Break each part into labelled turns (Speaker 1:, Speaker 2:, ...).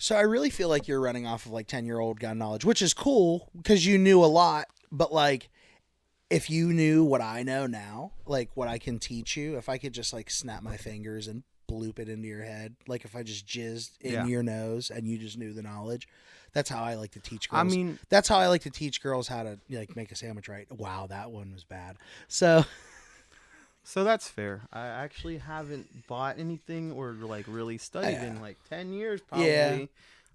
Speaker 1: So I really feel like you're running off of like 10-year-old gun knowledge, which is cool because you knew a lot. But like, if you knew what I know now, like what I can teach you, if I could just like snap my fingers and bloop it into your head, like if I just jizzed in your nose and you just knew the knowledge, that's how I like to teach girls.
Speaker 2: I mean,
Speaker 1: that's how I like to teach girls how to like make a sandwich right. Wow, that one was bad. So
Speaker 2: that's fair. I actually haven't bought anything or like really studied in like 10 years probably. Yeah.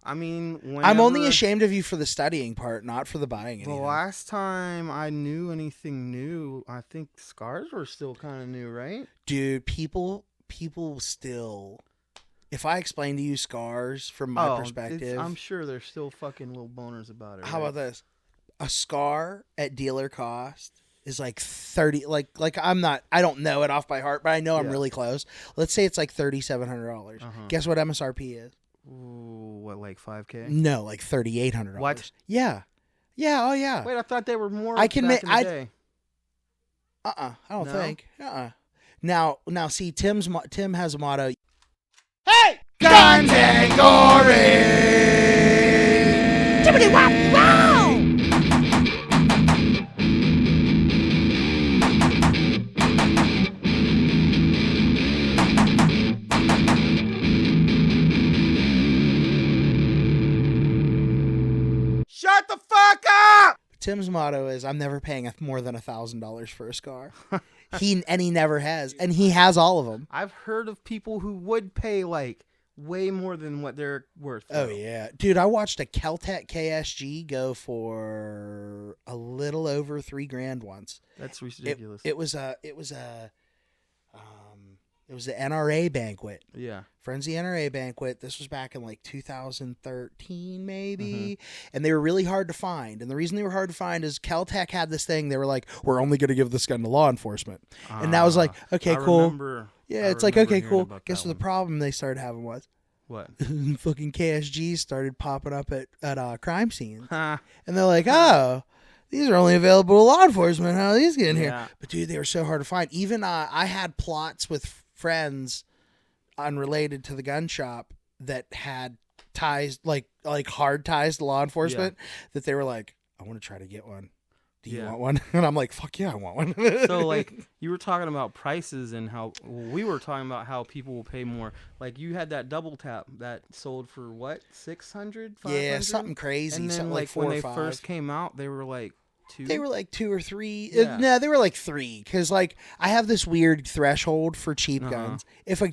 Speaker 2: I mean,
Speaker 1: I'm only ashamed of you for the studying part, not for the buying anything.
Speaker 2: The last time I knew anything new, I think scars were still kind of new, right?
Speaker 1: Dude, people still... If I explain to you scars from my perspective...
Speaker 2: I'm sure there's still fucking little boners about it.
Speaker 1: How about this? A scar at dealer cost is like 30... Like I don't know it off by heart, but I know I'm really close. Let's say it's like $3,700. Guess what MSRP is?
Speaker 2: Ooh, what, like $5,000?
Speaker 1: No, like $3,800.
Speaker 2: What?
Speaker 1: Yeah. Yeah, oh yeah.
Speaker 2: Wait, I thought they were more
Speaker 1: I can
Speaker 2: back
Speaker 1: make
Speaker 2: in the day.
Speaker 1: I don't think. Now see Tim has a motto. Hey! Guns and Gory! Jibbity wop wow!
Speaker 2: Shut the fuck up!
Speaker 1: Tim's motto is, I'm never paying more than $1,000 for a scar. He never has, and he has all of them.
Speaker 2: I've heard of people who would pay like way more than what they're worth.
Speaker 1: Oh yeah, dude! I watched a Kel-Tec KSG go for a little over $3,000 once.
Speaker 2: That's ridiculous.
Speaker 1: It was the NRA banquet.
Speaker 2: Yeah.
Speaker 1: Frenzy NRA banquet. This was back in like 2013 maybe. And they were really hard to find. And the reason they were hard to find is Kel-Tec had this thing. They were like, we're only going to give this gun to law enforcement. And that was like, okay, cool. It's like, okay, cool. Guess what the problem they started having was?
Speaker 2: What?
Speaker 1: Fucking KSGs started popping up at crime scenes. And they're like, oh, these are only available to law enforcement. How are these getting here?
Speaker 2: Yeah.
Speaker 1: But dude, they were so hard to find. Even I had plots with friends unrelated to the gun shop that had ties, like hard ties to law enforcement, that they were like, I want to try to get one. Do you want one? And I'm like, fuck yeah, I want one.
Speaker 2: So like you were talking about prices and how we were talking about how people will pay more. Like you had that double tap that sold for what, 600, 500?
Speaker 1: Yeah, something crazy.
Speaker 2: And then
Speaker 1: something
Speaker 2: like
Speaker 1: 4
Speaker 2: when
Speaker 1: or
Speaker 2: they
Speaker 1: 5.
Speaker 2: first came out, they were like 2.
Speaker 1: They were like 2 or 3.
Speaker 2: Yeah.
Speaker 1: No, they were like 3. Because like I have this weird threshold for cheap guns. If a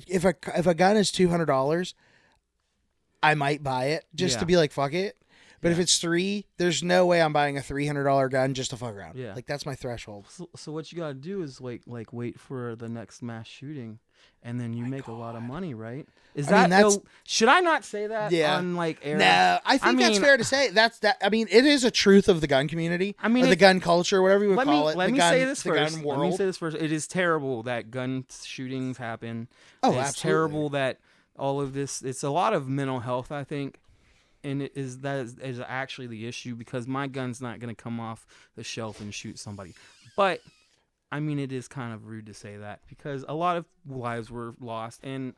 Speaker 1: gun is $200, I might buy it just to be like, fuck it. But if it's 3, there's no way I'm buying a $300 gun just to fuck around.
Speaker 2: Yeah.
Speaker 1: Like that's my threshold.
Speaker 2: So what you gotta do is like wait for the next mass shooting, and then you make a lot of money, right? Should I not say that on like air?
Speaker 1: No, I think that's fair to say. I mean, it is a truth of the gun community. I mean, the gun culture, whatever you would call it.
Speaker 2: Let me say this first. It is terrible that gun shootings happen.
Speaker 1: Oh,
Speaker 2: it's
Speaker 1: absolutely.
Speaker 2: terrible that all of this. It's a lot of mental health, I think. And that is actually the issue, because my gun's not going to come off the shelf and shoot somebody. But, I mean, it is kind of rude to say that, because a lot of lives were lost, and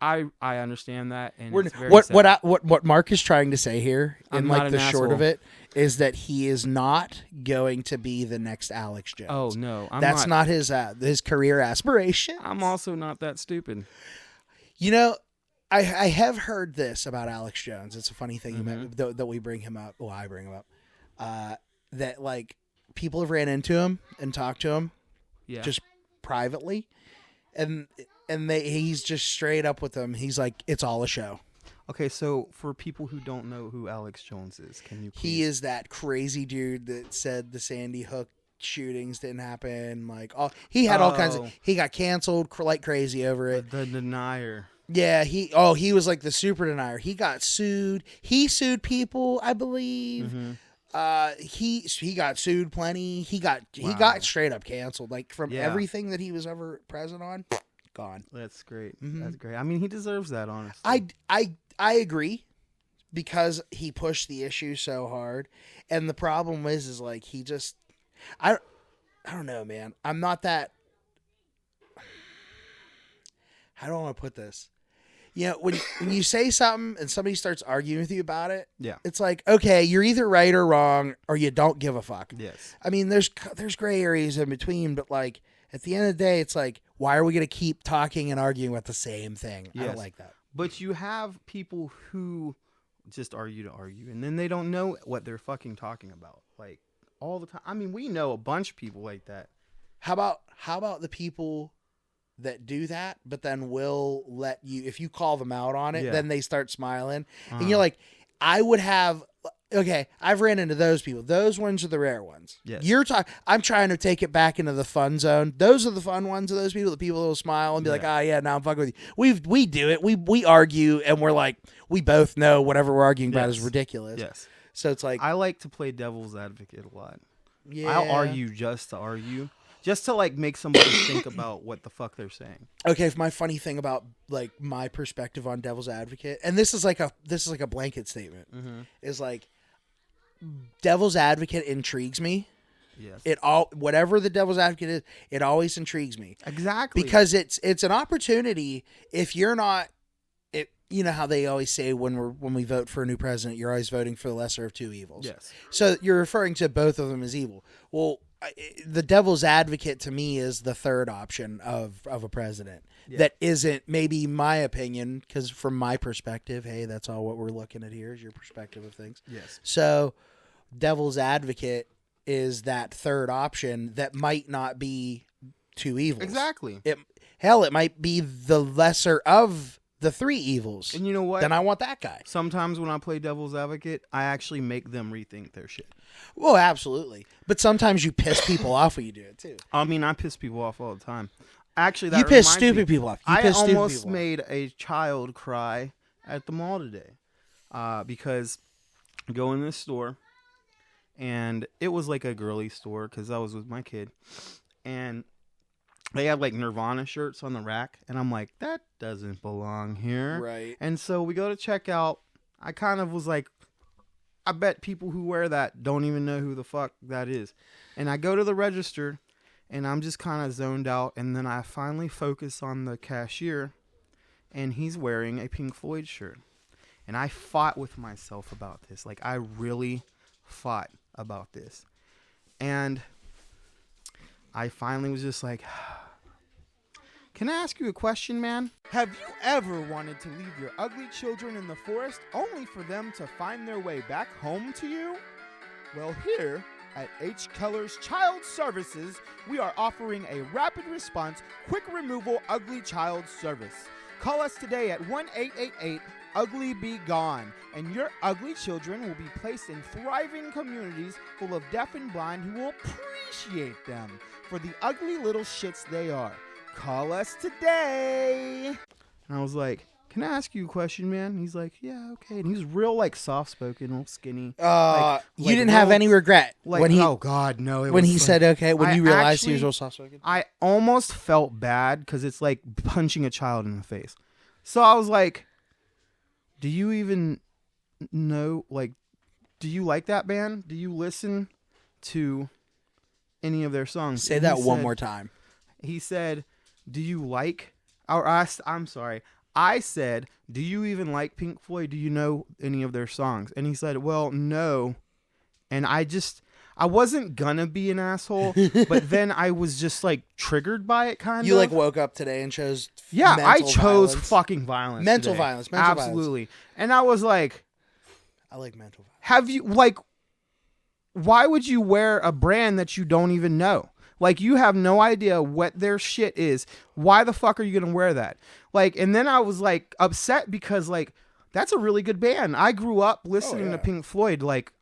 Speaker 2: I understand that. And it's very sad.
Speaker 1: What Mark is trying to say here, in like the short of
Speaker 2: asshole.
Speaker 1: it, is that he is not going to be the next Alex Jones.
Speaker 2: Oh no,
Speaker 1: that's not his career aspiration.
Speaker 2: I'm also not that stupid.
Speaker 1: You know, I have heard this about Alex Jones. It's a funny thing that we bring him up. Well, I bring him up. That like people have ran into him and talked to him, just privately, and he's just straight up with them. He's like, it's all a show.
Speaker 2: Okay, so for people who don't know who Alex Jones is, can you please?
Speaker 1: He is that crazy dude that said the Sandy Hook shootings didn't happen. Like, he had all kinds of. He got canceled like crazy over it.
Speaker 2: The denier.
Speaker 1: Yeah, he was like the super denier. He got sued. He sued people, I believe. He got sued plenty. He got straight up canceled. Like from everything that he was ever present on, gone.
Speaker 2: That's great. That's great. I mean, he deserves that, honestly.
Speaker 1: I agree, because he pushed the issue so hard. And the problem is like he just I don't know, man. I'm not that. How do I want to put this? You know, when you say something and somebody starts arguing with you about it,
Speaker 2: Yeah.
Speaker 1: it's like, okay, you're either right or wrong, or you don't give a fuck.
Speaker 2: Yes.
Speaker 1: I mean, there's gray areas in between, but like at the end of the day, it's like, why are we going to keep talking and arguing about the same thing? I
Speaker 2: Yes.
Speaker 1: don't like that.
Speaker 2: But you have people who just argue to argue, and then they don't know what they're fucking talking about, like all the time. I mean, we know a bunch of people like that.
Speaker 1: How about the people that do that, but then will let you, if you call them out on it,
Speaker 2: Yeah.
Speaker 1: then they start smiling, and you're like, I would have. Okay, I've ran into those people. Those ones are the rare ones.
Speaker 2: Yes.
Speaker 1: You're talking. I'm trying to take it back into the fun zone. Those are the fun ones of those people. The people that will smile and be like, "Ah, yeah, now I'm fucking with you." We do it. We argue, and we're like, we both know whatever we're arguing about is ridiculous.
Speaker 2: Yes.
Speaker 1: So it's like,
Speaker 2: I like to play devil's advocate a lot.
Speaker 1: yeah.
Speaker 2: I'll argue just to argue, just to like make somebody think about what the fuck they're saying.
Speaker 1: Okay, if my funny thing about like my perspective on devil's advocate, and this is like a blanket statement, is like, devil's advocate intrigues me.
Speaker 2: Yes.
Speaker 1: Whatever the devil's advocate is, it always intrigues me.
Speaker 2: Exactly.
Speaker 1: Because it's an opportunity. If you're not, you know how they always say when we vote for a new president, you're always voting for the lesser of two evils.
Speaker 2: Yes.
Speaker 1: So you're referring to both of them as evil. Well, the devil's advocate to me is the third option of a president that isn't, maybe my opinion, because from my perspective, hey, that's all what we're looking at here is your perspective of things.
Speaker 2: Yes.
Speaker 1: So devil's advocate is that third option that might not be two evils.
Speaker 2: Exactly.
Speaker 1: It might be the lesser of the three evils.
Speaker 2: And you know what?
Speaker 1: Then I want that guy.
Speaker 2: Sometimes when I play devil's advocate, I actually make them rethink their shit.
Speaker 1: Well, absolutely. But sometimes you piss people off when you do it too.
Speaker 2: I mean, I piss people off all the time. Actually, that
Speaker 1: You piss
Speaker 2: reminds
Speaker 1: stupid
Speaker 2: me,
Speaker 1: people off.
Speaker 2: I almost made a child cry at the mall today because I go in this store, and it was like a girly store because I was with my kid, and they had like Nirvana shirts on the rack, and I'm like, that doesn't belong here.
Speaker 1: Right.
Speaker 2: And so we go to checkout. I kind of was like, I bet people who wear that don't even know who the fuck that is. And I go to the register, and I'm just kind of zoned out, and then I finally focus on the cashier, and he's wearing a Pink Floyd shirt. And I fought with myself about this. Like, I really fought about this. And I finally was just like, can I ask you a question, man?
Speaker 3: Have you ever wanted to leave your ugly children in the forest only for them to find their way back home to you? Well, here at H. Keller's Child Services, we are offering a rapid response, quick removal ugly child service. Call us today at 1-888-UGLY-BE-GONE, and your ugly children will be placed in thriving communities full of deaf and blind who will appreciate them for the ugly little shits they are. Call us today.
Speaker 2: And I was like, can I ask you a question, man? And he's like, yeah, okay. And he's real, like, soft-spoken, real skinny.
Speaker 1: You didn't have any regret
Speaker 2: Like,
Speaker 1: when he
Speaker 2: oh, God, no.
Speaker 1: when he said okay, when
Speaker 2: I
Speaker 1: you realized he was
Speaker 2: actually-
Speaker 1: real soft-spoken?
Speaker 2: I almost felt bad because it's like punching a child in the face. So I was like, do you even know, like, do you like that band? Do you listen to any of their songs?
Speaker 1: Say
Speaker 2: And
Speaker 1: that
Speaker 2: he
Speaker 1: one
Speaker 2: said-
Speaker 1: more time.
Speaker 2: He said, do you like, I'm sorry. I said, do you even like Pink Floyd? Do you know any of their songs? And he said, well, no. And I wasn't gonna be an asshole, but then I was just like triggered by it, kind of.
Speaker 1: You like woke up today and chose
Speaker 2: Yeah, I
Speaker 1: mental
Speaker 2: chose
Speaker 1: violence.
Speaker 2: fucking violence.
Speaker 1: Mental
Speaker 2: today.
Speaker 1: violence, mental violence.
Speaker 2: Absolutely. And I was like,
Speaker 1: I like mental violence.
Speaker 2: have you, like, why would you wear a brand that you don't even know? Like, you have no idea what their shit is. Why the fuck are you going to wear that? Like, and then I was, like, upset because, like, that's a really good band. I grew up listening to Pink Floyd. Like,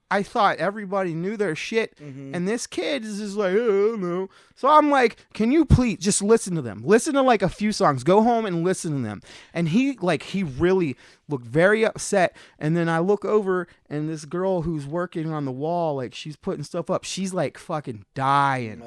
Speaker 2: I thought everybody knew their shit. And this kid is just like, oh, no. So I'm like, can you please just listen to them? Listen to, like, a few songs. Go home and listen to them. And he really looked very upset. And then I look over, and this girl who's working on the wall, like, she's putting stuff up. She's, like, fucking dying.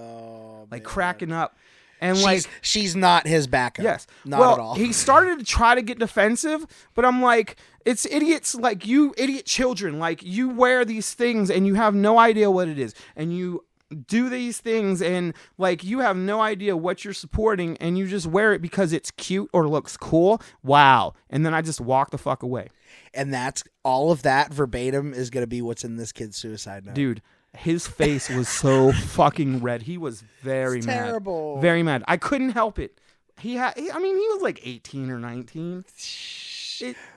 Speaker 2: Like, cracking up. And
Speaker 1: she's not his backup.
Speaker 2: Yes.
Speaker 1: Not
Speaker 2: well,
Speaker 1: at all.
Speaker 2: He started to try to get defensive, but I'm like, it's idiots like you, idiot children. Like, you wear these things and you have no idea what it is. And you do these things and like you have no idea what you're supporting and you just wear it because it's cute or looks cool. Wow. And then I just walk the fuck away.
Speaker 1: And that's all of that verbatim is going to be what's in this kid's suicide note.
Speaker 2: Dude, his face was so fucking red. He was very mad.
Speaker 1: Terrible.
Speaker 2: Very mad. I couldn't help it. He was like 18 or 19.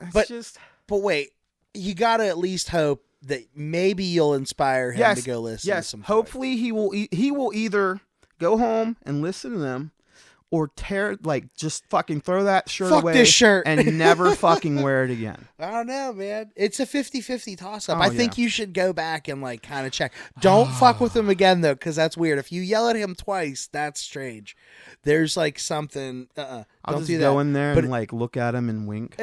Speaker 1: But wait, you got to at least hope that maybe you'll inspire him to go listen to some.
Speaker 2: Hopefully he will either go home and listen to them or just fucking throw that shirt away
Speaker 1: this shirt
Speaker 2: and never fucking wear it again.
Speaker 1: I don't know, man. It's a 50-50 toss-up. I think you should go back and like kind of check. Don't fuck with him again though, because that's weird. If you yell at him twice, that's strange. There's like something.
Speaker 2: I'll
Speaker 1: don't
Speaker 2: just
Speaker 1: do that.
Speaker 2: go in there and like look at him and wink.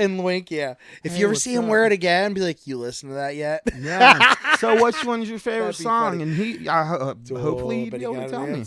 Speaker 1: Yeah. If you ever see him wear it again, be like, "You listen to that yet?"
Speaker 2: Yeah. So, which one's your favorite
Speaker 1: That'd be
Speaker 2: song?
Speaker 1: funny.
Speaker 2: And hopefully he'd be able to tell me.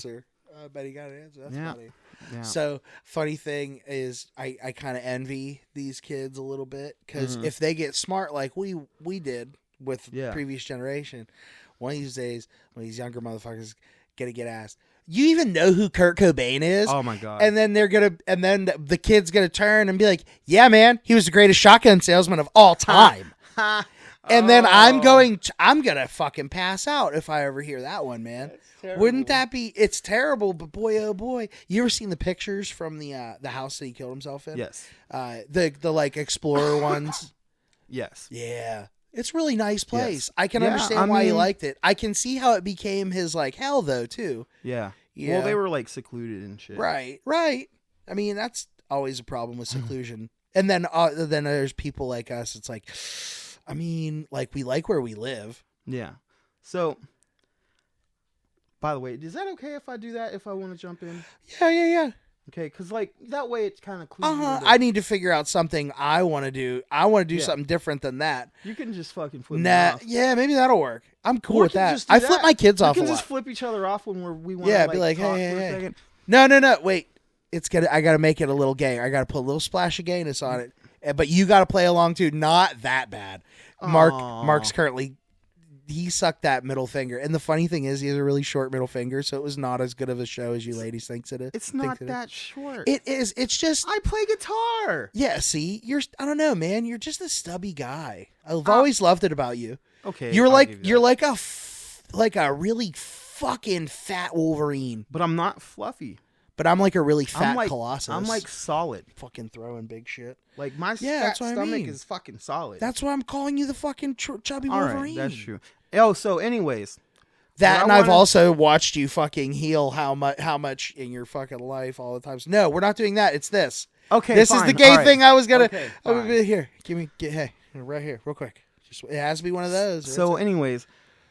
Speaker 1: I bet he got an answer. That's funny.
Speaker 2: Yeah.
Speaker 1: So, funny thing is, I kind of envy these kids a little bit because if they get smart like we did with previous generation, one of these days, one of these younger motherfuckers gonna get asked, "You even know who Kurt Cobain is?"
Speaker 2: Oh my god!
Speaker 1: And then the kid's gonna turn and be like, "Yeah, man, he was the greatest shotgun salesman of all time." And then I'm gonna fucking pass out if I ever hear that one, man. Wouldn't that be? It's terrible, but boy, oh boy, you ever seen the pictures from the house that he killed himself in?
Speaker 2: Yes.
Speaker 1: The like explorer ones.
Speaker 2: Yes.
Speaker 1: Yeah. It's a really nice place.
Speaker 2: Yes.
Speaker 1: I can understand why he liked it. I can see how it became his like hell though too.
Speaker 2: Yeah. Well, they were like secluded and shit.
Speaker 1: Right. I mean, that's always a problem with seclusion. And then there's people like us. It's like, I mean, like we like where we live.
Speaker 2: Yeah. So, by the way, is that okay if I do that? If I want to jump in?
Speaker 1: Yeah.
Speaker 2: Okay, because like that way it's kind of clear.
Speaker 1: I need to figure out something I want to do. I want to do something different than that.
Speaker 2: You can just fucking flip me off.
Speaker 1: Yeah, maybe that'll work. I'm cool with that. I flip my kids off a lot.
Speaker 2: We can just flip each other off when we want to
Speaker 1: be like,
Speaker 2: talk
Speaker 1: hey,
Speaker 2: for a second.
Speaker 1: No, wait. I got to make it a little gay. I got to put a little splash of gayness on it. But you got to play along too. Not that bad. Mark's currently... He sucked that middle finger. And the funny thing is, he has a really short middle finger, so it was not as good of a show as you ladies think it is.
Speaker 2: It's not that short.
Speaker 1: It is. It's just...
Speaker 2: I play guitar.
Speaker 1: Yeah, see? I don't know, man. You're just a stubby guy. I've always loved it about you.
Speaker 2: Okay.
Speaker 1: You're like a really fucking fat Wolverine.
Speaker 2: But I'm not fluffy.
Speaker 1: But I'm like a really fat Colossus.
Speaker 2: I'm like solid.
Speaker 1: Fucking throwing big shit.
Speaker 2: Like my fat stomach is fucking solid.
Speaker 1: That's why I'm calling you the fucking chubby Wolverine.
Speaker 2: All right, that's true. Oh, so anyways.
Speaker 1: I've also watched you fucking heal how much in your fucking life all the time. No, we're not doing that. It's this.
Speaker 2: Okay,
Speaker 1: this is the gay thing I was gonna.
Speaker 2: Okay,
Speaker 1: here, hey, right here, real quick. It has to be one of those.
Speaker 2: So, anyways,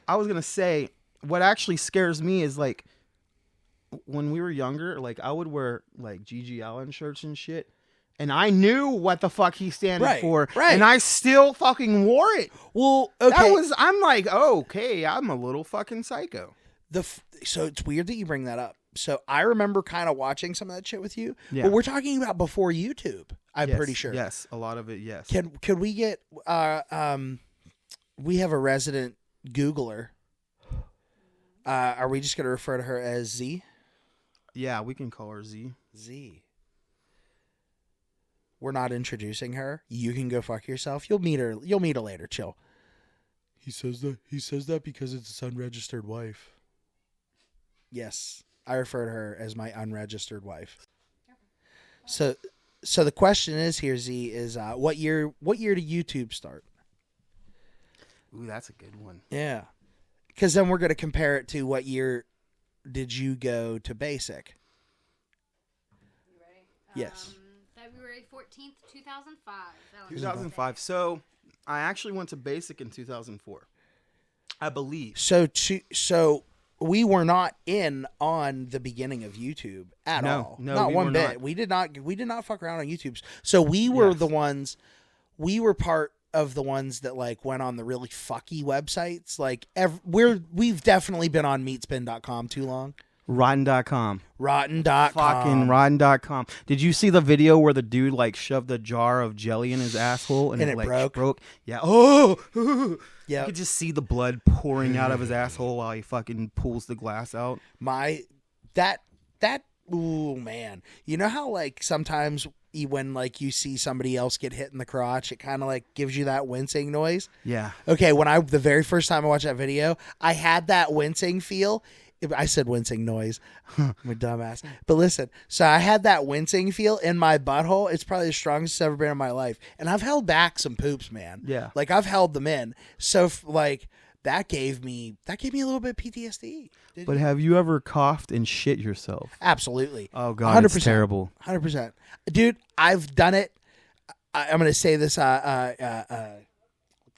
Speaker 2: I was gonna say what actually scares me is like when we were younger, like I would wear like G.G. Allen shirts and shit. And I knew what the fuck he stood for, and I still fucking wore it.
Speaker 1: Well, okay.
Speaker 2: I'm like, okay, I'm a little fucking psycho.
Speaker 1: So it's weird that you bring that up. So I remember kind of watching some of that shit with you.
Speaker 2: Yeah.
Speaker 1: But we're talking about before YouTube. I'm pretty sure.
Speaker 2: Yes, a lot of it. Yes.
Speaker 1: Could we get? We have a resident Googler. Are we just gonna refer to her as Z?
Speaker 2: Yeah, we can call her Z.
Speaker 1: Z. We're not introducing her. You can go fuck yourself. You'll meet her. You'll meet her later. Chill. He says that because it's his unregistered wife. Yes, I refer to her as my unregistered wife. So the question is here, Z, is what year did YouTube start?
Speaker 2: Ooh, that's a good one.
Speaker 1: Yeah, because then we're gonna compare it to what year did you go to basic?
Speaker 4: You ready?
Speaker 1: Yes.
Speaker 4: February 14th, 2005.
Speaker 2: 2005. So I actually went to basic in 2004, I believe.
Speaker 1: So we were not in on the beginning of YouTube at all.
Speaker 2: No,
Speaker 1: not one bit.
Speaker 2: not.
Speaker 1: We did not fuck around on YouTube. So we were the ones. We were part of the ones that like went on the really fucky websites. Like we've definitely been on meatspin.com too long.
Speaker 2: Rotten.com.
Speaker 1: Rotten.com.
Speaker 2: Fucking Rotten.com. Did you see the video where the dude like shoved a jar of jelly in his asshole and it like broke? Yeah. Oh.
Speaker 1: Yeah.
Speaker 2: You could just see the blood pouring out of his asshole while he fucking pulls the glass out.
Speaker 1: Ooh, man. You know how like sometimes when like you see somebody else get hit in the crotch, it kind of like gives you that wincing noise?
Speaker 2: Yeah.
Speaker 1: Okay, the very first time I watched that video, I had that wincing feel. I said wincing noise. I'm a dumbass. But listen, so I had that wincing feel in my butthole. It's probably the strongest it's ever been in my life. And I've held back some poops, man.
Speaker 2: Yeah.
Speaker 1: Like I've held them in. So like that gave me a little bit of PTSD.
Speaker 2: But have you ever coughed and shit yourself?
Speaker 1: Absolutely.
Speaker 2: Oh God, 100%. It's terrible.
Speaker 1: 100%. Dude, I've done it. I'm going to say this what the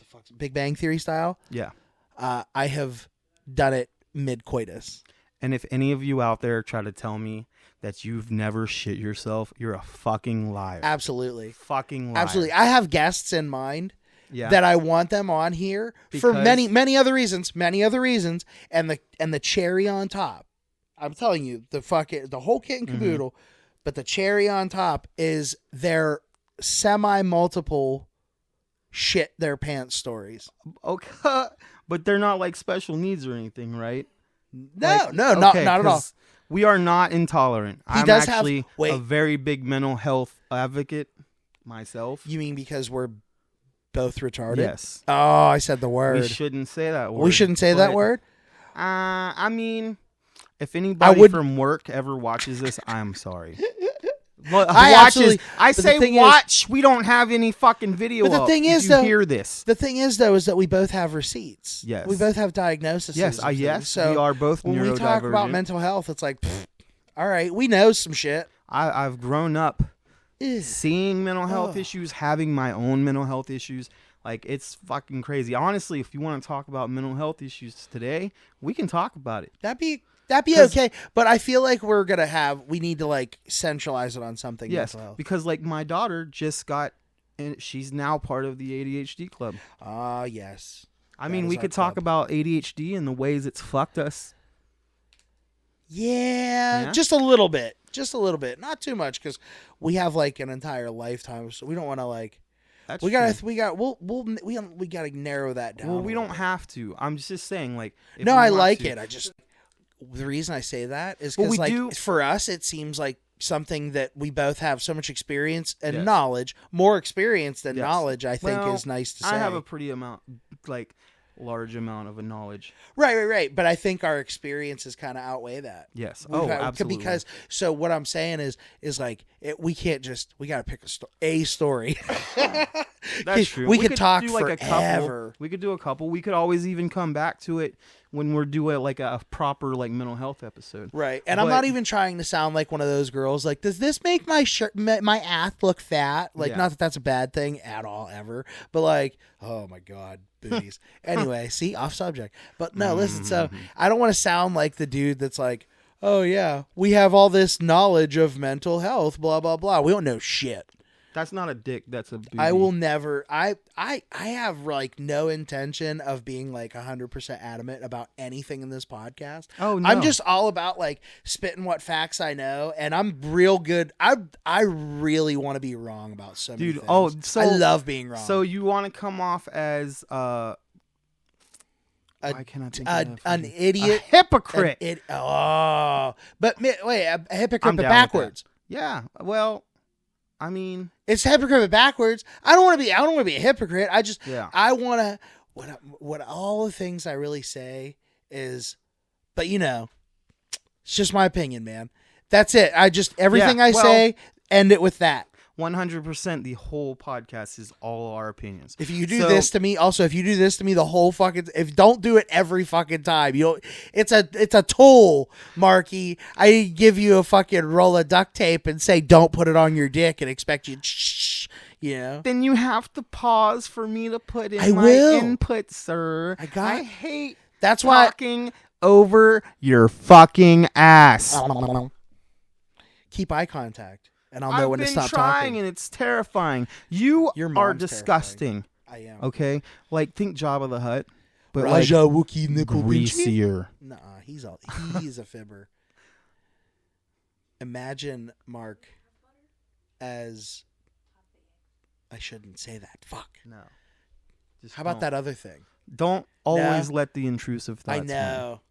Speaker 1: fuck's Big Bang Theory style.
Speaker 2: Yeah.
Speaker 1: I have done it mid-coitus.
Speaker 2: And if any of you out there try to tell me that you've never shit yourself, you're a fucking liar.
Speaker 1: Absolutely.
Speaker 2: Fucking liar.
Speaker 1: Absolutely. I have guests in mind
Speaker 2: yeah.
Speaker 1: that I want them on here for many other reasons. And the cherry on top. I'm telling you, the whole kit and caboodle, mm-hmm. But the cherry on top is their semi-multiple shit their pants stories.
Speaker 2: Okay. But they're not like special needs or anything, right?
Speaker 1: No, not at all.
Speaker 2: We are not intolerant. I'm
Speaker 1: does
Speaker 2: actually
Speaker 1: have,
Speaker 2: a very big mental health advocate myself.
Speaker 1: You mean because we're both retarded?
Speaker 2: Yes.
Speaker 1: Oh, I said the word.
Speaker 2: We shouldn't say that word.
Speaker 1: We shouldn't say that word?
Speaker 2: I mean, if anybody from work ever watches this, I'm sorry. I say watch. We don't have any fucking video.
Speaker 1: But the thing is,
Speaker 2: though, hear this.
Speaker 1: The thing is, though, is that we both have receipts.
Speaker 2: Yes,
Speaker 1: we both have diagnoses.
Speaker 2: Yes, yes. So we are both
Speaker 1: when we talk about mental health, it's like, all right, we know some shit.
Speaker 2: I've grown up seeing mental health issues, having my own mental health issues. Like, it's fucking crazy. Honestly, if you want to talk about mental health issues today, we can talk about it.
Speaker 1: That'd be okay, but I feel like we need to like centralize it on something.
Speaker 2: Yes, because like my daughter just got, and she's now part of the ADHD club.
Speaker 1: Yes.
Speaker 2: I mean, we could talk about ADHD and the ways it's fucked us.
Speaker 1: Yeah, just a little bit, not too much, because we have like an entire lifetime, so we don't want to like. We gotta narrow that down.
Speaker 2: Well, we don't have to. I'm just saying, like.
Speaker 1: No, I like it. The reason I say that is because, for us, it seems like something that we both have so much experience and knowledge, more experience than knowledge. I think is nice to say.
Speaker 2: I have a pretty large amount of knowledge.
Speaker 1: Right. But I think our experiences kind of outweigh that.
Speaker 2: Yes. Absolutely.
Speaker 1: Because what I'm saying is like we can't we got to pick a story.
Speaker 2: That's true.
Speaker 1: We could talk
Speaker 2: do like
Speaker 1: forever.
Speaker 2: A couple. We could do a couple. We could always even come back to it when we're doing like a proper like mental health episode.
Speaker 1: Right. And I'm not even trying to sound like one of those girls like, does this make my ass look fat? Like, not that that's a bad thing at all ever, but like, oh my God, booties. Anyway, see, off subject. But no, listen, so I don't want to sound like the dude that's like, oh yeah, we have all this knowledge of mental health, blah, blah, blah. We don't know shit.
Speaker 2: That's not a dick. That's a booty.
Speaker 1: I will never. I have like no intention of being like 100% adamant about anything in this podcast.
Speaker 2: Oh no.
Speaker 1: I'm just all about like spitting what facts I know, and I'm real good. I really want to be wrong about so many things.
Speaker 2: Oh, so
Speaker 1: I love being wrong.
Speaker 2: So you want to come off as why can't I think of
Speaker 1: an idiot,
Speaker 2: a hypocrite?
Speaker 1: But wait, a hypocrite but backwards.
Speaker 2: Yeah. Well. I mean,
Speaker 1: it's hypocrite but backwards. I don't want to be a hypocrite. I want to. What all the things I really say is, but it's just my opinion, man. That's it. Everything I say, end it with that.
Speaker 2: 100%. The whole podcast is all our opinions.
Speaker 1: If you do this to me, the whole fucking. Don't do it every fucking time. It's a tool, Marky. I give you a fucking roll of duct tape and say don't put it on your dick and expect you.
Speaker 2: Then you have to pause for me to put in input, sir. I hate.
Speaker 1: That's why
Speaker 2: talking over your fucking ass.
Speaker 1: Keep eye contact. And I'll know when to stop talking.
Speaker 2: I've been trying, and it's terrifying. You are disgusting.
Speaker 1: Terrifying. I am.
Speaker 2: Okay? Like, think Jabba the Hutt, but
Speaker 1: Raja
Speaker 2: like
Speaker 1: Wookiee nipple
Speaker 2: greasier.
Speaker 1: Nah, he's a fibber. Imagine Mark as... I shouldn't say that. Fuck.
Speaker 2: No. Just
Speaker 1: How about
Speaker 2: don't.
Speaker 1: that other thing?
Speaker 2: Don't always let the intrusive thoughts
Speaker 1: I
Speaker 2: win.
Speaker 1: know.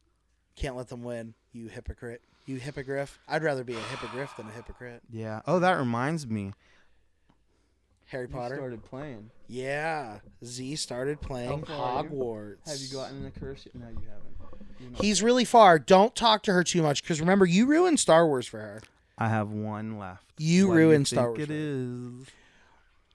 Speaker 1: Can't let them win, you hypocrite. You hippogriff. I'd rather be a hippogriff than a hypocrite.
Speaker 2: Yeah. Oh, that reminds me.
Speaker 1: Harry Potter.
Speaker 2: Started playing.
Speaker 1: Yeah. Z started playing
Speaker 2: How far are you?
Speaker 1: Hogwarts.
Speaker 2: Have you gotten a curse yet? No, you haven't. You're not
Speaker 1: He's
Speaker 2: there.
Speaker 1: really far. Don't talk to her too much because remember, you ruined Star Wars for her.
Speaker 2: I have one left.
Speaker 1: You
Speaker 2: What do
Speaker 1: ruined
Speaker 2: think
Speaker 1: Star Wars
Speaker 2: It
Speaker 1: for her.
Speaker 2: is.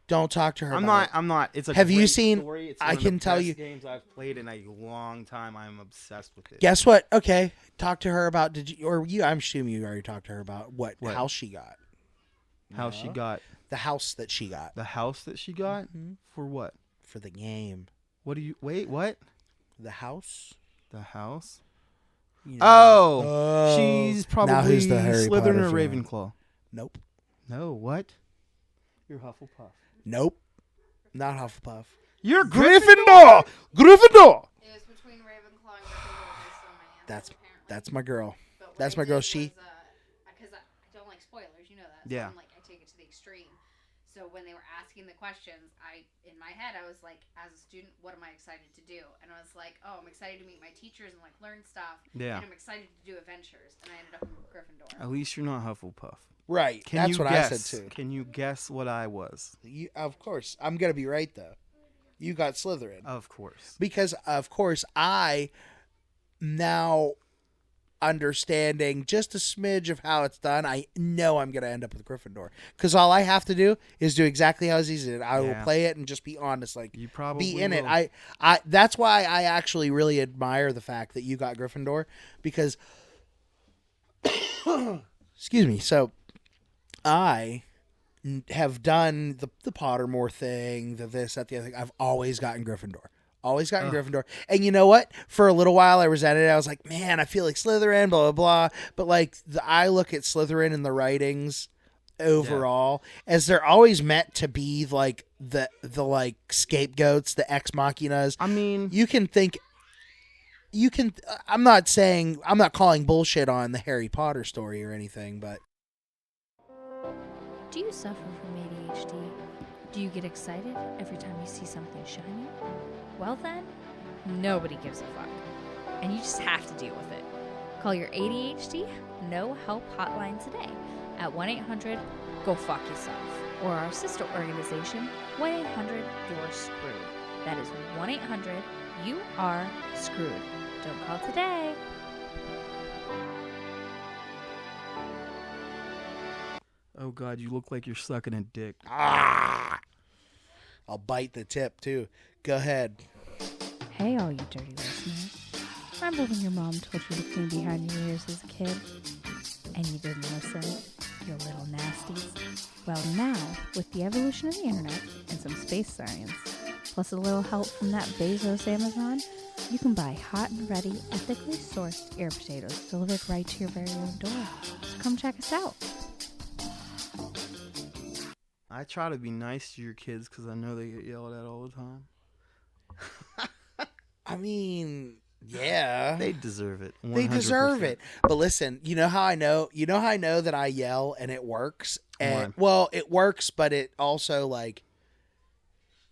Speaker 1: Don't talk to her.
Speaker 2: I'm
Speaker 1: about
Speaker 2: not.
Speaker 1: it.
Speaker 2: I'm not. It's a.
Speaker 1: Have you
Speaker 2: great
Speaker 1: seen-
Speaker 2: Story. It's
Speaker 1: I
Speaker 2: one of
Speaker 1: can
Speaker 2: the
Speaker 1: tell
Speaker 2: best
Speaker 1: you-
Speaker 2: games I've played in a long time. I'm obsessed with it.
Speaker 1: Guess what? Okay, talk to her about. Did you or you? I'm assuming you already talked to her about what house she got.
Speaker 2: How she got
Speaker 1: The house that she got
Speaker 2: the house that she got for what?
Speaker 1: for the game.
Speaker 2: What do you wait? What?
Speaker 1: The house.
Speaker 2: The house?
Speaker 1: You know.
Speaker 2: Oh, she's
Speaker 1: Now
Speaker 2: probably
Speaker 1: who's the Harry
Speaker 2: Slytherin
Speaker 1: Potter
Speaker 2: or
Speaker 1: fan?
Speaker 2: Ravenclaw.
Speaker 1: Nope.
Speaker 2: No, what? You're Hufflepuff.
Speaker 1: Nope. Not Hufflepuff.
Speaker 2: You're
Speaker 1: Gryffindor. Gryffindor.
Speaker 4: It was between Ravenclaw and Gryffindor based on my answer,
Speaker 1: That's
Speaker 4: apparently.
Speaker 1: that's my girl.
Speaker 4: But what
Speaker 1: that's
Speaker 4: I
Speaker 1: my girl,
Speaker 4: did
Speaker 1: she-
Speaker 4: was, because I don't like spoilers, you know that.
Speaker 2: Yeah.
Speaker 4: So I'm like, I take it to the extreme. So when they were asking the questions, in my head, I was like, as a student, what am I excited to do? And I was like, oh, I'm excited to meet my teachers and like learn stuff.
Speaker 2: Yeah.
Speaker 4: And I'm excited to do adventures. And I ended up in Gryffindor.
Speaker 2: At least you're not Hufflepuff.
Speaker 1: Right.
Speaker 2: Can
Speaker 1: that's
Speaker 2: you
Speaker 1: what
Speaker 2: guess?
Speaker 1: I said too.
Speaker 2: Can you guess what I was?
Speaker 1: You, of course, I'm gonna be right though. You got Slytherin
Speaker 2: Of course.
Speaker 1: because, of course, I now understanding just a smidge of how it's done. I know I'm gonna end up with Gryffindor because all I have to do is do exactly how Aziz did. I will
Speaker 2: Yeah.
Speaker 1: play it and just be honest, like
Speaker 2: You probably
Speaker 1: be in it.
Speaker 2: will.
Speaker 1: I that's why I actually really admire the fact that you got Gryffindor because excuse me. So I have done the Pottermore thing, the this, that, the other thing. I've always gotten Gryffindor. Always gotten Gryffindor. And you know what? For a little while, I resented it. I was like, man, I feel like Slytherin, blah, blah, blah. But, like, I look at Slytherin in the writings overall as they're always meant to be, like, the like, scapegoats, the ex machinas.
Speaker 2: I mean,
Speaker 1: You can think... You can... I'm not saying... I'm not calling bullshit on the Harry Potter story or anything, but...
Speaker 5: Do you suffer from ADHD? Do you get excited every time you see something shiny? Well then, nobody gives a fuck. And you just have to deal with it. Call your ADHD No Help hotline today at 1-800-GO-FUCK-YOURSELF or our sister organization, 1-800-YOU're-SCREWED. That is 1-800-YOU-ARE-SCREWED. Don't call today.
Speaker 2: oh god, you look like you're sucking a dick.
Speaker 1: Ah! I'll bite the tip, too. Go ahead.
Speaker 5: Hey, all you dirty listeners. Remember when your mom told you to clean behind your ears as a kid? And you didn't listen? You little nasties. Well, now, with the evolution of the internet and some space science, plus a little help from that Bezos Amazon, you can buy hot and ready, ethically sourced ear potatoes delivered right to your very own door. So come check us out.
Speaker 2: I try to be nice to your kids because I know they get yelled at all the time.
Speaker 1: I mean, yeah.
Speaker 2: They deserve it.
Speaker 1: They deserve
Speaker 2: 100%.
Speaker 1: it. But listen, you know how I know that I yell and it works? And
Speaker 2: Why?
Speaker 1: well, it works, but it also like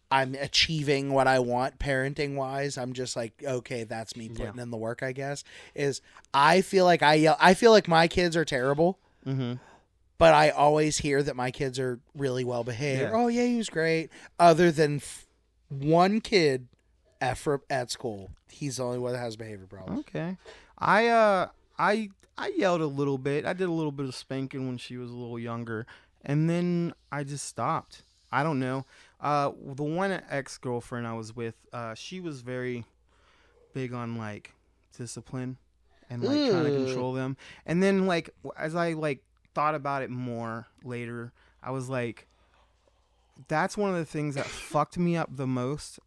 Speaker 1: I'm achieving what I want parenting wise. I'm just like, okay, that's me putting in the work, I guess. Is I feel like I yell. I feel like my kids are terrible.
Speaker 2: Mm-hmm.
Speaker 1: But I always hear that my kids are really well behaved.
Speaker 2: Yeah.
Speaker 1: Oh yeah, he was great. Other than one kid at school, he's the only one that has behavior problems.
Speaker 2: Okay. I yelled a little bit. I did a little bit of spanking when she was a little younger, and then I just stopped. I don't know. The one ex-girlfriend I was with, she was very big on like discipline and like trying to control them. And then like as I like thought about it more later, I was like, that's one of the things that fucked me up the most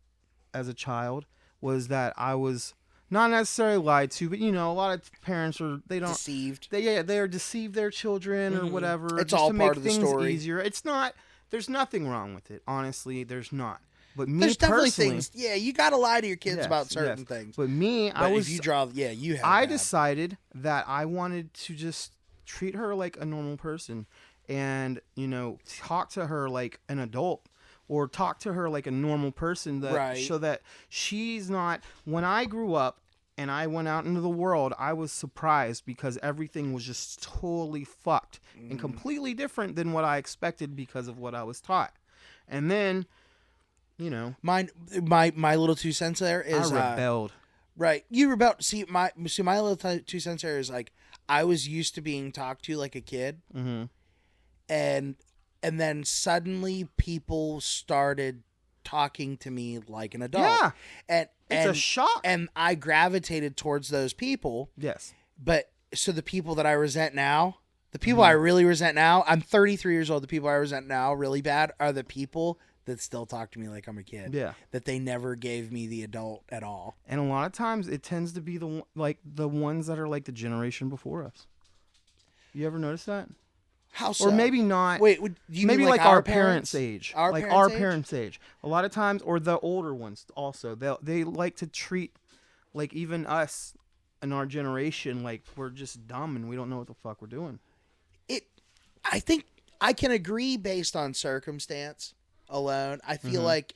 Speaker 2: as a child, was that I was not necessarily lied to, but you know, a lot of parents are
Speaker 1: Deceived.
Speaker 2: they are deceive their children or whatever.
Speaker 1: It's
Speaker 2: just
Speaker 1: all
Speaker 2: to
Speaker 1: part
Speaker 2: make
Speaker 1: of the
Speaker 2: things
Speaker 1: story.
Speaker 2: easier. It's not. There's nothing wrong with it. Honestly, there's not. But me
Speaker 1: There's definitely
Speaker 2: personally,
Speaker 1: things. Yeah, you got to lie to your kids
Speaker 2: Yes,
Speaker 1: about certain
Speaker 2: yes.
Speaker 1: things.
Speaker 2: But me,
Speaker 1: But
Speaker 2: I was.
Speaker 1: if you draw, yeah, you have.
Speaker 2: I
Speaker 1: that.
Speaker 2: decided that I wanted to just treat her like a normal person, and talk to her like an adult, or talk to her like a normal person, so that she's not. When I grew up and I went out into the world, I was surprised because everything was just totally fucked and completely different than what I expected because of what I was taught. And then,
Speaker 1: my little 2 cents there is
Speaker 2: I rebelled.
Speaker 1: Right, you rebelled. See, my little 2 cents there is like, I was used to being talked to like a kid, and then suddenly people started talking to me like an adult.
Speaker 2: Yeah,
Speaker 1: and
Speaker 2: it's a shock.
Speaker 1: And I gravitated towards those people.
Speaker 2: Yes,
Speaker 1: but so the people that I resent now, the people I really resent now, I'm 33 years old. The people I resent now really bad are the people that still talk to me like I'm a kid.
Speaker 2: Yeah.
Speaker 1: That they never gave me the adult at all.
Speaker 2: And a lot of times it tends to be the ones that are like the generation before us. You ever notice that?
Speaker 1: How so?
Speaker 2: Or maybe not.
Speaker 1: Wait, you
Speaker 2: maybe
Speaker 1: mean
Speaker 2: like our parents' age.
Speaker 1: Our
Speaker 2: like
Speaker 1: parents'
Speaker 2: our
Speaker 1: age?
Speaker 2: parents' age. A lot of times, or the older ones also, they like to treat like even us in our generation like we're just dumb and we don't know what the fuck we're doing.
Speaker 1: I think I can agree based on circumstance alone. I feel like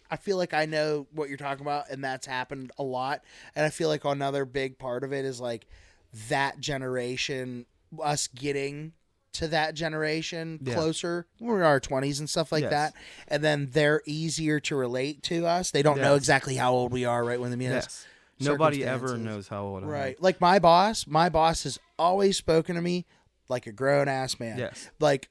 Speaker 1: I know what you're talking about, and that's happened a lot. And I feel like another big part of it is like that generation, us getting to that generation closer. We're in our 20s and stuff like that. And then they're easier to relate to us. They don't know exactly how old we are right when the means.
Speaker 2: Yes. Nobody ever knows how old I am.
Speaker 1: Right. Like my boss has always spoken to me like a grown ass man.
Speaker 2: Yes.
Speaker 1: Like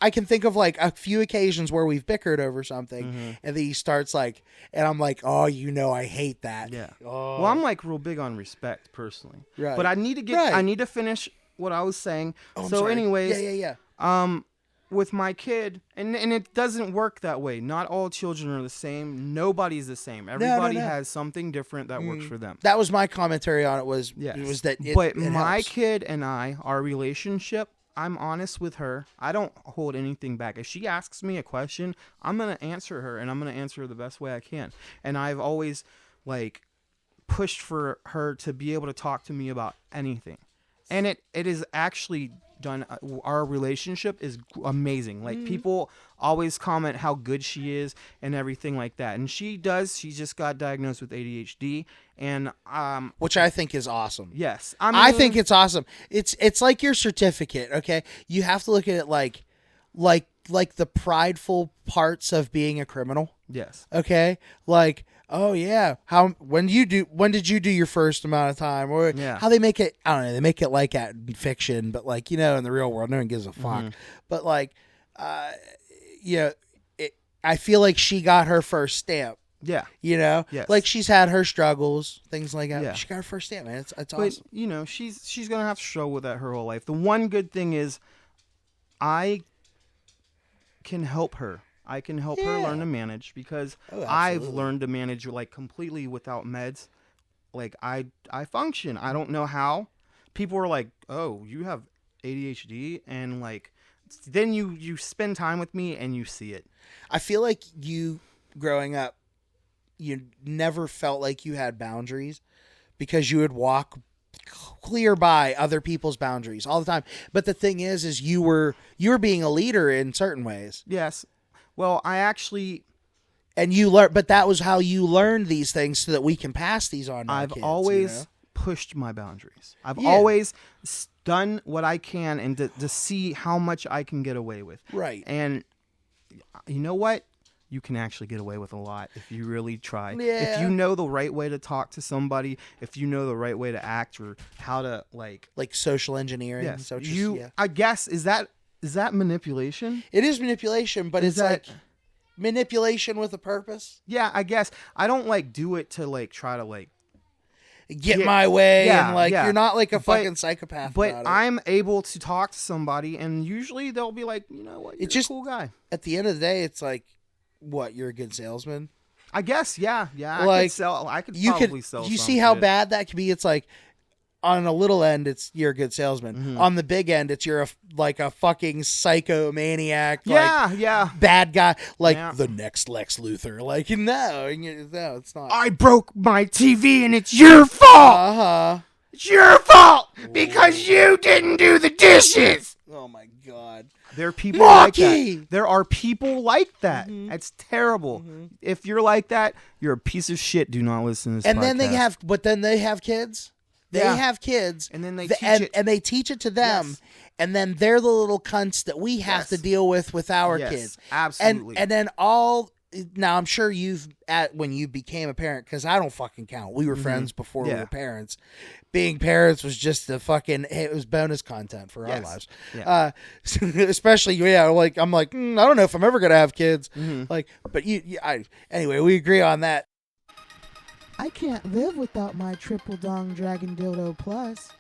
Speaker 1: I can think of like a few occasions where we've bickered over something, and then he starts like, and I'm like, oh, I hate that.
Speaker 2: Yeah.
Speaker 1: Oh.
Speaker 2: Well, I'm like real big on respect personally.
Speaker 1: Right.
Speaker 2: But I need to I need to finish what I was saying.
Speaker 1: Oh,
Speaker 2: so,
Speaker 1: sorry.
Speaker 2: anyways,
Speaker 1: yeah.
Speaker 2: With my kid, and it doesn't work that way. Not all children are the same. Nobody's the same. Everybody has something different that works for them.
Speaker 1: That was my commentary on it. Was that?
Speaker 2: But my kid and our relationship, I'm honest with her. I don't hold anything back. If she asks me a question, I'm gonna answer her, and I'm gonna answer her the best way I can. And I've always like pushed for her to be able to talk to me about anything, and it is actually done. Our relationship is amazing. Like people always comment how good she is and everything like that, and she just got diagnosed with ADHD, and
Speaker 1: which I think is awesome.
Speaker 2: Yes,
Speaker 1: I think it's awesome. It's like your certificate. Okay, you have to look at it like the prideful parts of being a criminal.
Speaker 2: Yes.
Speaker 1: Okay, like, oh yeah, when did you do your first amount of time, or how they make it? I don't know. They make it like that in fiction, but like in the real world, no one gives a fuck. But like, I feel like she got her first stamp.
Speaker 2: Yeah.
Speaker 1: Yes. Like she's had her struggles, things like that.
Speaker 2: Yeah.
Speaker 1: She got her first stamp, man. It's
Speaker 2: but,
Speaker 1: awesome.
Speaker 2: She's gonna have to struggle with that her whole life. The one good thing is, I can help her. I can help her learn to manage because I've learned to manage like completely without meds. Like I function. I don't know how. People are like, "Oh, you have ADHD," and like, then you spend time with me and you see it.
Speaker 1: I feel like you growing up, you never felt like you had boundaries because you would walk clear by other people's boundaries all the time. But the thing is you were being a leader in certain ways.
Speaker 2: Yes. Well, I actually...
Speaker 1: And you learned, but that was how you learned these things so that we can pass these on to our kids.
Speaker 2: I've always pushed my boundaries. I've always done what I can and to see how much I can get away with.
Speaker 1: Right.
Speaker 2: And you know what? You can actually get away with a lot if you really try.
Speaker 1: Yeah.
Speaker 2: If you know the right way to talk to somebody, if you know the right way to act or how to like
Speaker 1: social engineering.
Speaker 2: Yes.
Speaker 1: So
Speaker 2: I guess is that manipulation?
Speaker 1: It is manipulation, but it's like manipulation with a purpose.
Speaker 2: Yeah, I guess. I don't like do it to like try to like
Speaker 1: get my way and like you're not like a fucking psychopath.
Speaker 2: But I'm able to talk to somebody and usually they'll be like, you know what, you're
Speaker 1: just
Speaker 2: a cool guy.
Speaker 1: At the end of the day, it's like, what, you're a good salesman?
Speaker 2: I guess, yeah.
Speaker 1: Like,
Speaker 2: I could probably sell.
Speaker 1: You see how bad that could be? It's like, on a little end, you're a good salesman. Mm-hmm. On the big end, you're a fucking psychomaniac. Bad guy, the next Lex Luthor. Like, no, it's not.
Speaker 2: I broke my TV and it's your fault.
Speaker 3: It's your fault because you didn't do the dishes.
Speaker 1: Oh my God.
Speaker 3: There are people like
Speaker 1: Marky!
Speaker 3: that. There are people like that.
Speaker 1: Mhm.
Speaker 3: That's terrible. If you're like that, you're a piece of shit. Do not listen to this
Speaker 1: And
Speaker 3: podcast.
Speaker 1: then they have kids. They
Speaker 3: Yeah.
Speaker 1: have kids.
Speaker 3: And then they
Speaker 1: th-
Speaker 3: teach
Speaker 1: and,
Speaker 3: it.
Speaker 1: and they teach it to them.
Speaker 3: Yes.
Speaker 1: And then they're the little cunts that we have
Speaker 3: Yes.
Speaker 1: to deal with our
Speaker 3: Yes,
Speaker 1: kids.
Speaker 3: absolutely.
Speaker 1: And then now I'm sure when you became a parent, because I don't fucking count. We were friends before we
Speaker 3: Yeah.
Speaker 1: were parents. Being parents was just it was bonus content for our
Speaker 3: Yes.
Speaker 1: lives.
Speaker 3: Yeah.
Speaker 1: Especially, like, I'm like, I don't know if I'm ever going to have kids.
Speaker 3: Mhm.
Speaker 1: Like, but anyway, we agree on that.
Speaker 6: I can't live without my Triple Dong Dragon Dildo Plus.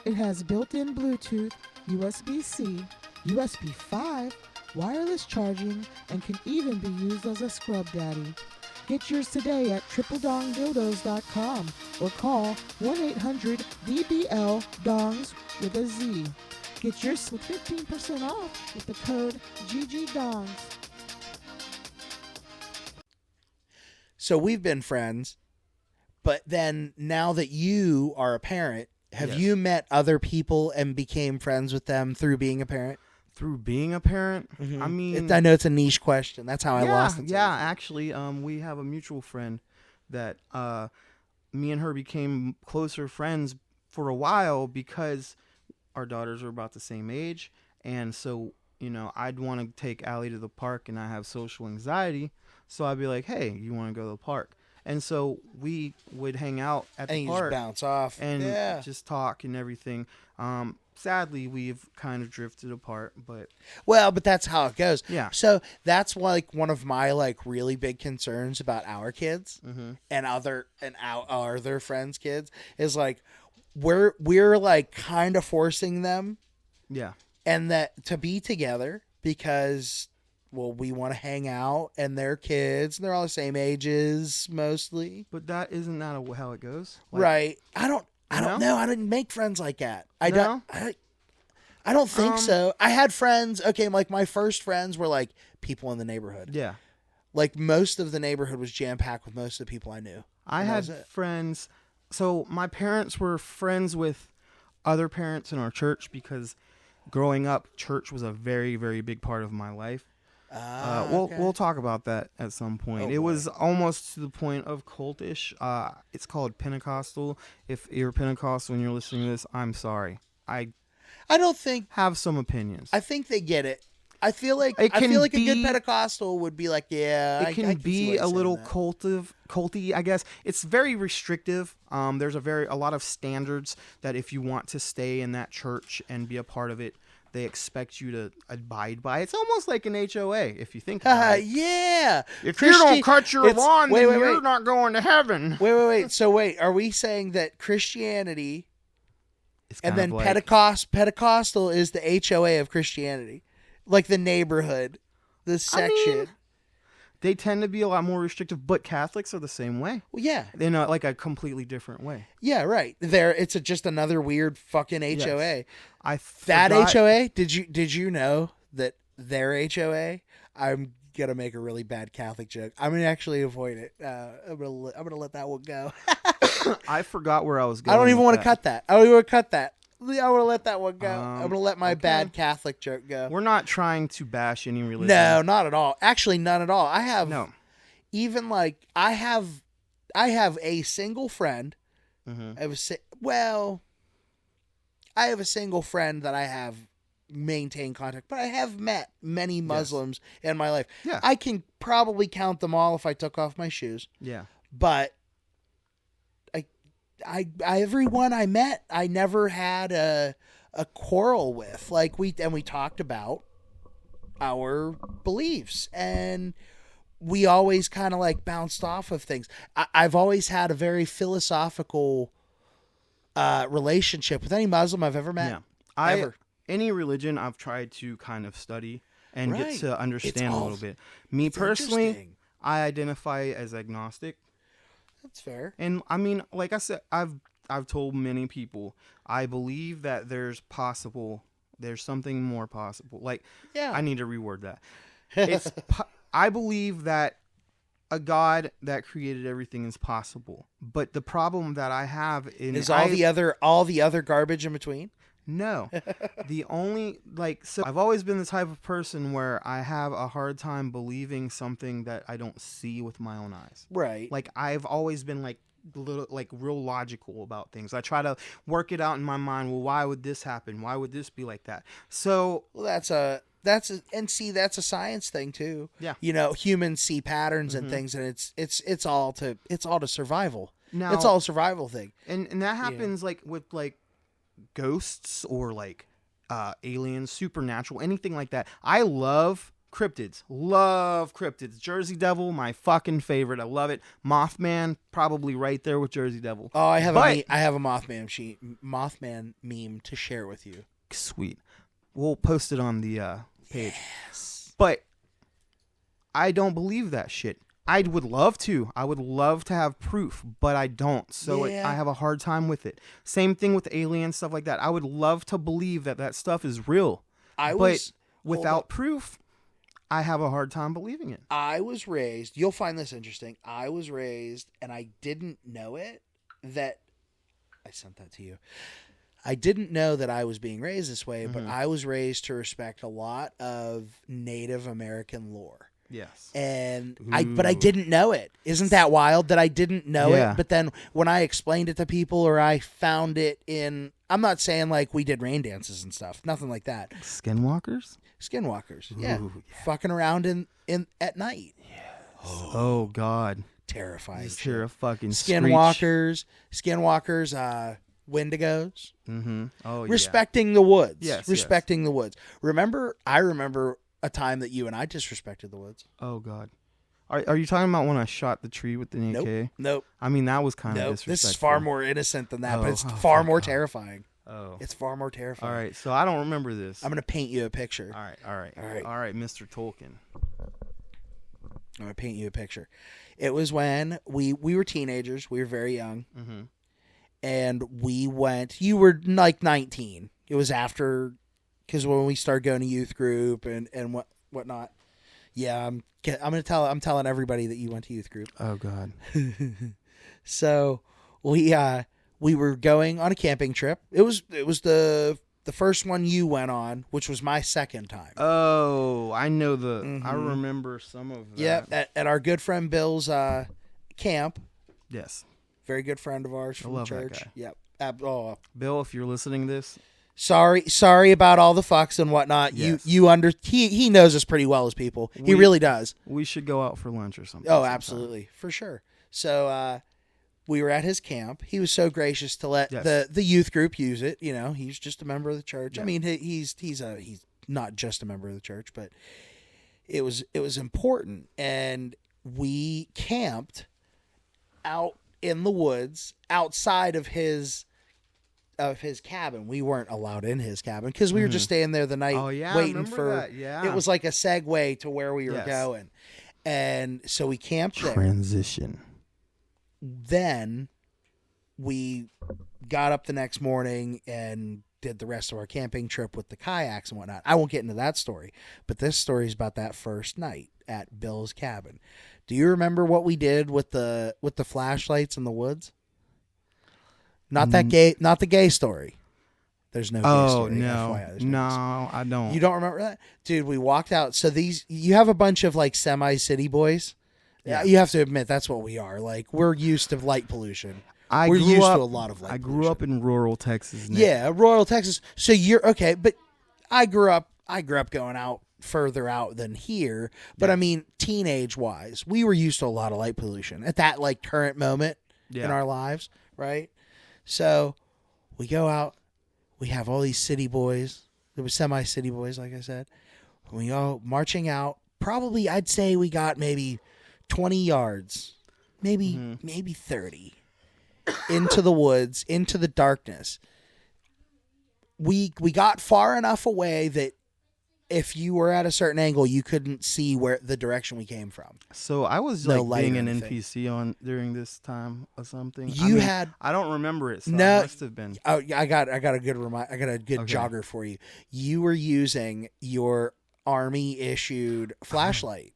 Speaker 6: It has built-in Bluetooth, USB-C, USB 5, wireless charging, and can even be used as a scrub daddy. Get yours today at tripledongdildos.com or call 1-800-DBL-DONGS with a Z. Get yours with 15% off with the code GGDONGS.
Speaker 1: So we've been friends, but then now that you are a parent, have
Speaker 3: Yes.
Speaker 1: you met other people and became friends with them through being a parent?
Speaker 3: Through being a parent, I mean,
Speaker 1: I know it's a niche question. That's how I lost it.
Speaker 3: Yeah, actually, we have a mutual friend that me and her became closer friends for a while because our daughters are about the same age, and so I'd want to take Allie to the park, and I have social anxiety, so I'd be like, "Hey, you want to go to the park?" And so we would hang out at
Speaker 1: And
Speaker 3: the
Speaker 1: you
Speaker 3: park
Speaker 1: just bounce off.
Speaker 3: and
Speaker 1: yeah.
Speaker 3: just talk and everything. Sadly, we've kind of drifted apart, but
Speaker 1: Well, but that's how it goes.
Speaker 3: Yeah.
Speaker 1: So that's like one of my really big concerns about our kids and our other friends' kids is like we're like kind of forcing them
Speaker 3: yeah.
Speaker 1: and that to be together because we want to hang out and they're kids and they're all the same ages mostly.
Speaker 3: But that isn't that how it goes,
Speaker 1: Right. I don't
Speaker 3: No?
Speaker 1: know. I didn't make friends like that.
Speaker 3: No?
Speaker 1: I don't think so. I had friends. Okay, like my first friends were like people in the neighborhood.
Speaker 3: Yeah.
Speaker 1: Like most of the neighborhood was jam packed with most of the people I knew.
Speaker 3: I
Speaker 1: And that
Speaker 3: had
Speaker 1: was it.
Speaker 3: friends. So my parents were friends with other parents in our church because growing up, church was a very, very big part of my life. We'll talk about that at some point.
Speaker 1: Oh,
Speaker 3: it
Speaker 1: boy.
Speaker 3: was almost to the point of cultish. It's called Pentecostal. If you're Pentecostal and you're listening to this, I'm sorry. I
Speaker 1: don't think.
Speaker 3: have some opinions.
Speaker 1: I think they get it. I feel like
Speaker 3: It
Speaker 1: a
Speaker 3: can
Speaker 1: good
Speaker 3: be-
Speaker 1: Pentecostal would be like, yeah.
Speaker 3: It can
Speaker 1: I
Speaker 3: be
Speaker 1: see why
Speaker 3: a
Speaker 1: you're
Speaker 3: little
Speaker 1: saying that.
Speaker 3: culty, I guess. It's very restrictive. There's a lot of standards that if you want to stay in that church and be a part of it, they expect you to abide by. It's almost like an HOA if you think about it.
Speaker 1: Yeah.
Speaker 3: If you don't
Speaker 1: Christian-
Speaker 3: cut your
Speaker 1: it's-
Speaker 3: lawn,
Speaker 1: wait,
Speaker 3: then
Speaker 1: wait,
Speaker 3: you're
Speaker 1: wait.
Speaker 3: not going to heaven.
Speaker 1: Wait. So are we saying that Christianity
Speaker 3: It's
Speaker 1: and
Speaker 3: kind
Speaker 1: then
Speaker 3: of like,
Speaker 1: Pentecostal is the HOA of Christianity? Like the neighborhood, the section.
Speaker 3: they tend to be a lot more restrictive, but Catholics are the same way.
Speaker 1: Well, yeah.
Speaker 3: In like a completely different way.
Speaker 1: Yeah, right. It's just another weird fucking HOA. That
Speaker 3: forgot-
Speaker 1: HOA? Did you know that their HOA? I'm gonna make a really bad Catholic joke. I'm gonna actually avoid it. I'm gonna let that one go.
Speaker 3: I forgot where I was going.
Speaker 1: I don't even
Speaker 3: with
Speaker 1: want to
Speaker 3: that.
Speaker 1: cut that. I don't even want to cut that. I want to let that one go. I'm gonna let my
Speaker 3: okay.
Speaker 1: bad Catholic joke go.
Speaker 3: We're not trying to bash any religion.
Speaker 1: No, not at all. Actually, none at all. I have
Speaker 3: No.
Speaker 1: even like I have a single friend.
Speaker 3: Mhm.
Speaker 1: I have a single friend that I have maintained contact, but I have met many Muslims in my life.
Speaker 3: Yeah.
Speaker 1: I can probably count them all if I took off my shoes.
Speaker 3: Yeah.
Speaker 1: But I everyone I met, I never had a quarrel with. Like we talked about our beliefs and we always kind of like bounced off of things. I've always had a very philosophical relationship with any Muslim I've ever met.
Speaker 3: Yeah.
Speaker 1: Ever.
Speaker 3: Any religion I've tried to kind of study and get
Speaker 1: Right.
Speaker 3: to understand
Speaker 1: It's
Speaker 3: a
Speaker 1: all-
Speaker 3: little bit. Me
Speaker 1: it's
Speaker 3: personally,
Speaker 1: interesting.
Speaker 3: I identify as agnostic.
Speaker 1: That's fair.
Speaker 3: And I mean, like I said, I've told many people, I believe that there's something more possible. Like,
Speaker 1: Yeah.
Speaker 3: I need to reword that. I believe that a God that created everything is possible. But the problem that I have
Speaker 1: is all the other garbage in between.
Speaker 3: No, the only so I've always been the type of person where I have a hard time believing something that I don't see with my own eyes.
Speaker 1: Right.
Speaker 3: Like I've always been real logical about things. I try to work it out in my mind. Well, why would this happen? Why would this be like that? So
Speaker 1: that's a science thing too.
Speaker 3: Yeah.
Speaker 1: Humans see patterns and things, and it's all to survival.
Speaker 3: Now,
Speaker 1: it's all a survival thing.
Speaker 3: And that happens with ghosts or aliens, supernatural, anything like that. I love cryptids. Jersey Devil, my fucking favorite. I love it. Mothman, probably right there with Jersey Devil.
Speaker 1: Oh, I have a Mothman meme to share with you.
Speaker 3: Sweet. We'll post it on the page. Yes. But I don't believe that shit. I would love to. I would love to have proof, but I don't. So I have a hard time with it. Same thing with aliens, stuff like that. I would love to believe that stuff is real. But without proof, I have a hard time believing it.
Speaker 1: I was raised, you'll find this interesting. I was raised, and I didn't know it, that I sent that to you. I didn't know that I was being raised this way, but I was raised to respect a lot of Native American lore.
Speaker 3: Yes.
Speaker 1: And I didn't know it. Isn't that wild that I didn't know it? But then when I explained it to people, or I found it in, I'm not saying we did rain dances and stuff, nothing like that.
Speaker 3: Skinwalkers?
Speaker 1: Skinwalkers. Yeah. Fucking around in at night.
Speaker 3: Yes. Oh God.
Speaker 1: Terrifying.
Speaker 3: Fucking
Speaker 1: Skinwalkers, Wendigos.
Speaker 3: Oh,
Speaker 1: respecting the woods.
Speaker 3: Yes.
Speaker 1: Respecting the woods. I remember a time that you and I disrespected the woods.
Speaker 3: Oh God. Are you talking about when I shot the tree with the AK?
Speaker 1: Nope.
Speaker 3: I mean, that was kind of disrespectful.
Speaker 1: This is far more innocent than that, but it's far more terrifying.
Speaker 3: Oh.
Speaker 1: It's far more terrifying.
Speaker 3: All right, so I don't remember this.
Speaker 1: I'm going to paint you a picture.
Speaker 3: All right, Mr. Tolkien.
Speaker 1: I'm going to paint you a picture. It was when we were teenagers. We were very young. And we went, you were 19. It was after, because when we started going to youth group and whatnot. Yeah, I'm telling everybody that you went to youth group.
Speaker 3: Oh God.
Speaker 1: So we were going on a camping trip. It was the first one you went on, which was my second time.
Speaker 3: Oh, I know I remember some of that.
Speaker 1: Yeah, at our good friend Bill's camp.
Speaker 3: Yes.
Speaker 1: Very good friend of ours from
Speaker 3: I love
Speaker 1: church.
Speaker 3: that guy.
Speaker 1: Yep.
Speaker 3: Bill, if you're listening to this,
Speaker 1: sorry about all the fucks and whatnot.
Speaker 3: Yes.
Speaker 1: He knows us pretty well as people. He really does.
Speaker 3: We should go out for lunch or something.
Speaker 1: Oh, absolutely, for sure. So we were at his camp. He was so gracious to let the youth group use it. He's just a member of the church. Yeah. I mean, he's not just a member of the church, but it was important, and we camped out in the woods outside of his cabin. We weren't allowed in his cabin because we were just staying there the night waiting for
Speaker 3: that. Yeah.
Speaker 1: It was like a segue to where we were going. And so we camped there.
Speaker 3: Transition.
Speaker 1: Then we got up the next morning and did the rest of our camping trip with the kayaks and whatnot. I won't get into that story, but this story is about that first night at Bill's cabin. Do you remember what we did with the flashlights in the woods? Not the gay story. There's no gay story.
Speaker 3: No, I don't.
Speaker 1: You don't remember that? Dude, we walked out. So you have a bunch of semi-city boys. Yeah. You have to admit that's what we are. We're used to light pollution. We're used to a lot of light pollution.
Speaker 3: I grew up in rural Texas. Nick.
Speaker 1: Yeah, rural Texas. So you're okay, but I grew up going out further out than here. But I mean, teenage wise, we were used to a lot of light pollution at that current moment in our lives, right? So we go out, we have all these city boys. There were semi-city boys, like I said. We go marching out. Probably, I'd say we got maybe 20 yards, maybe 30 into the woods, into the darkness. We got far enough away that if you were at a certain angle, you couldn't see where the direction we came from.
Speaker 3: So I was being an NPC during this time or something. I don't remember it. So
Speaker 1: no,
Speaker 3: I must have been.
Speaker 1: Oh, I got a good jogger for you. You were using your Army issued flashlight.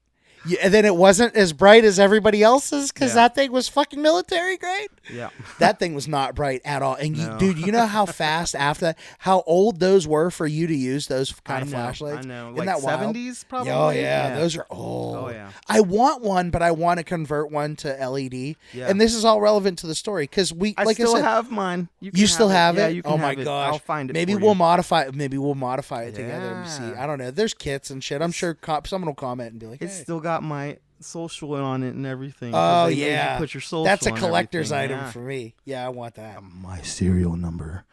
Speaker 1: Yeah, and then it wasn't as bright as everybody else's because
Speaker 2: Yeah.
Speaker 1: that thing was fucking military grade.
Speaker 2: Yeah.
Speaker 1: That thing was not bright at all. And
Speaker 2: No.
Speaker 1: dude, you know how fast after that, how old those were for you to use those kind of flashlights?
Speaker 2: I know.
Speaker 1: Isn't
Speaker 2: Like
Speaker 1: that wild?
Speaker 2: 70s probably?
Speaker 1: Oh yeah, those are old.
Speaker 2: Oh, yeah.
Speaker 1: I want one, but I want to convert one to LED.
Speaker 2: Yeah.
Speaker 1: And this is all relevant to the story because
Speaker 2: I
Speaker 1: like
Speaker 2: still
Speaker 1: I said,
Speaker 2: have mine.
Speaker 1: you still have
Speaker 2: Yeah,
Speaker 1: it?
Speaker 2: you can
Speaker 1: Oh my
Speaker 2: have it.
Speaker 1: gosh!
Speaker 2: I'll find it.
Speaker 1: Maybe
Speaker 2: for
Speaker 1: we'll
Speaker 2: you.
Speaker 1: modify. Maybe we'll modify it together and see.
Speaker 2: Yeah.
Speaker 1: I don't know. There's kits and shit. I'm sure someone will comment and be like,
Speaker 2: It's
Speaker 1: hey.
Speaker 2: still got my social on it and everything.
Speaker 1: Oh
Speaker 2: They made you
Speaker 1: yeah,
Speaker 2: put your social.
Speaker 1: that's a
Speaker 2: on
Speaker 1: collector's
Speaker 2: everything,
Speaker 1: item
Speaker 2: yeah.
Speaker 1: for me. Yeah, I want that.
Speaker 3: My serial number.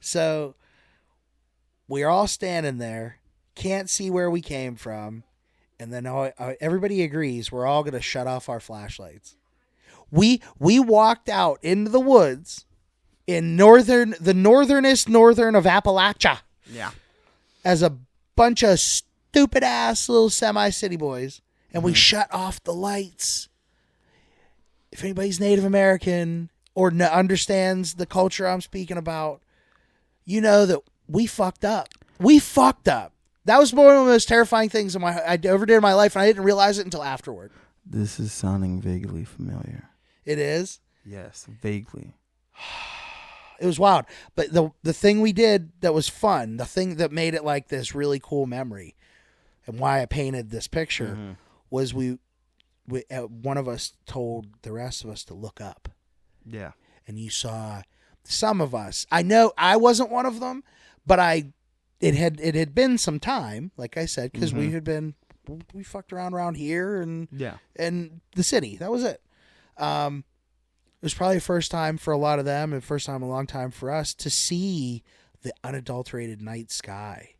Speaker 1: So we're all standing there, can't see where we came from, and then everybody agrees we're all gonna shut off our flashlights. We walked out into the woods in the northernest northern of Appalachia
Speaker 2: Yeah.
Speaker 1: as a bunch of stupid ass little semi-city boys, and we shut off the lights. If anybody's Native American or understands the culture I'm speaking about, you know that we fucked up. We fucked up. That was one of the most terrifying things I ever did in my life, and I didn't realize it until afterward.
Speaker 2: This is sounding vaguely familiar.
Speaker 1: It is.
Speaker 2: Yes, vaguely.
Speaker 1: It was wild. But the thing we did that was fun, the thing that made it like this really cool memory, and why I painted this picture, was we one of us told the rest of us to look up.
Speaker 2: Yeah.
Speaker 1: And you saw some of us. I know I wasn't one of them, but it had been some time, like I said, because we fucked around here and the city. That was it. It was probably the first time for a lot of them, and first time in a long time for us to see the unadulterated night sky,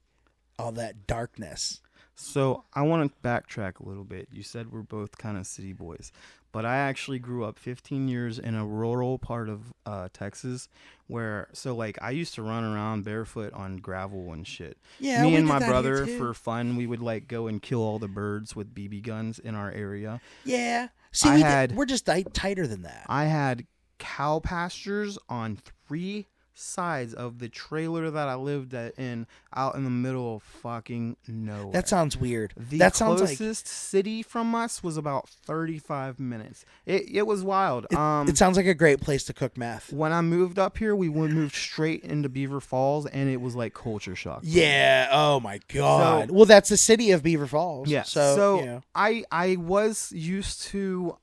Speaker 1: all that darkness.
Speaker 2: So I want to backtrack a little bit. You said we're both kind of city boys, but I actually grew up 15 years in a rural part of Texas where, so like I used to run around barefoot on gravel and shit.
Speaker 1: Yeah,
Speaker 2: Me
Speaker 1: we
Speaker 2: and
Speaker 1: did
Speaker 2: my
Speaker 1: that
Speaker 2: brother,
Speaker 1: here, too.
Speaker 2: for fun, we would like go and kill all the birds with BB guns in our area.
Speaker 1: Yeah. See, we're just tighter than that.
Speaker 2: I had cow pastures on 3 sides of the trailer that I lived in, out in the middle of fucking nowhere.
Speaker 1: That sounds weird.
Speaker 2: The
Speaker 1: that sounds
Speaker 2: closest city from us was about 35 minutes. It was wild.
Speaker 1: It sounds like a great place to cook meth.
Speaker 2: When I moved up here, we moved straight into Beaver Falls, and it was like culture shock.
Speaker 1: Yeah. Oh my God.
Speaker 2: So-
Speaker 1: Well, that's the city of Beaver Falls.
Speaker 2: Yeah.
Speaker 1: So you know.
Speaker 2: I was used to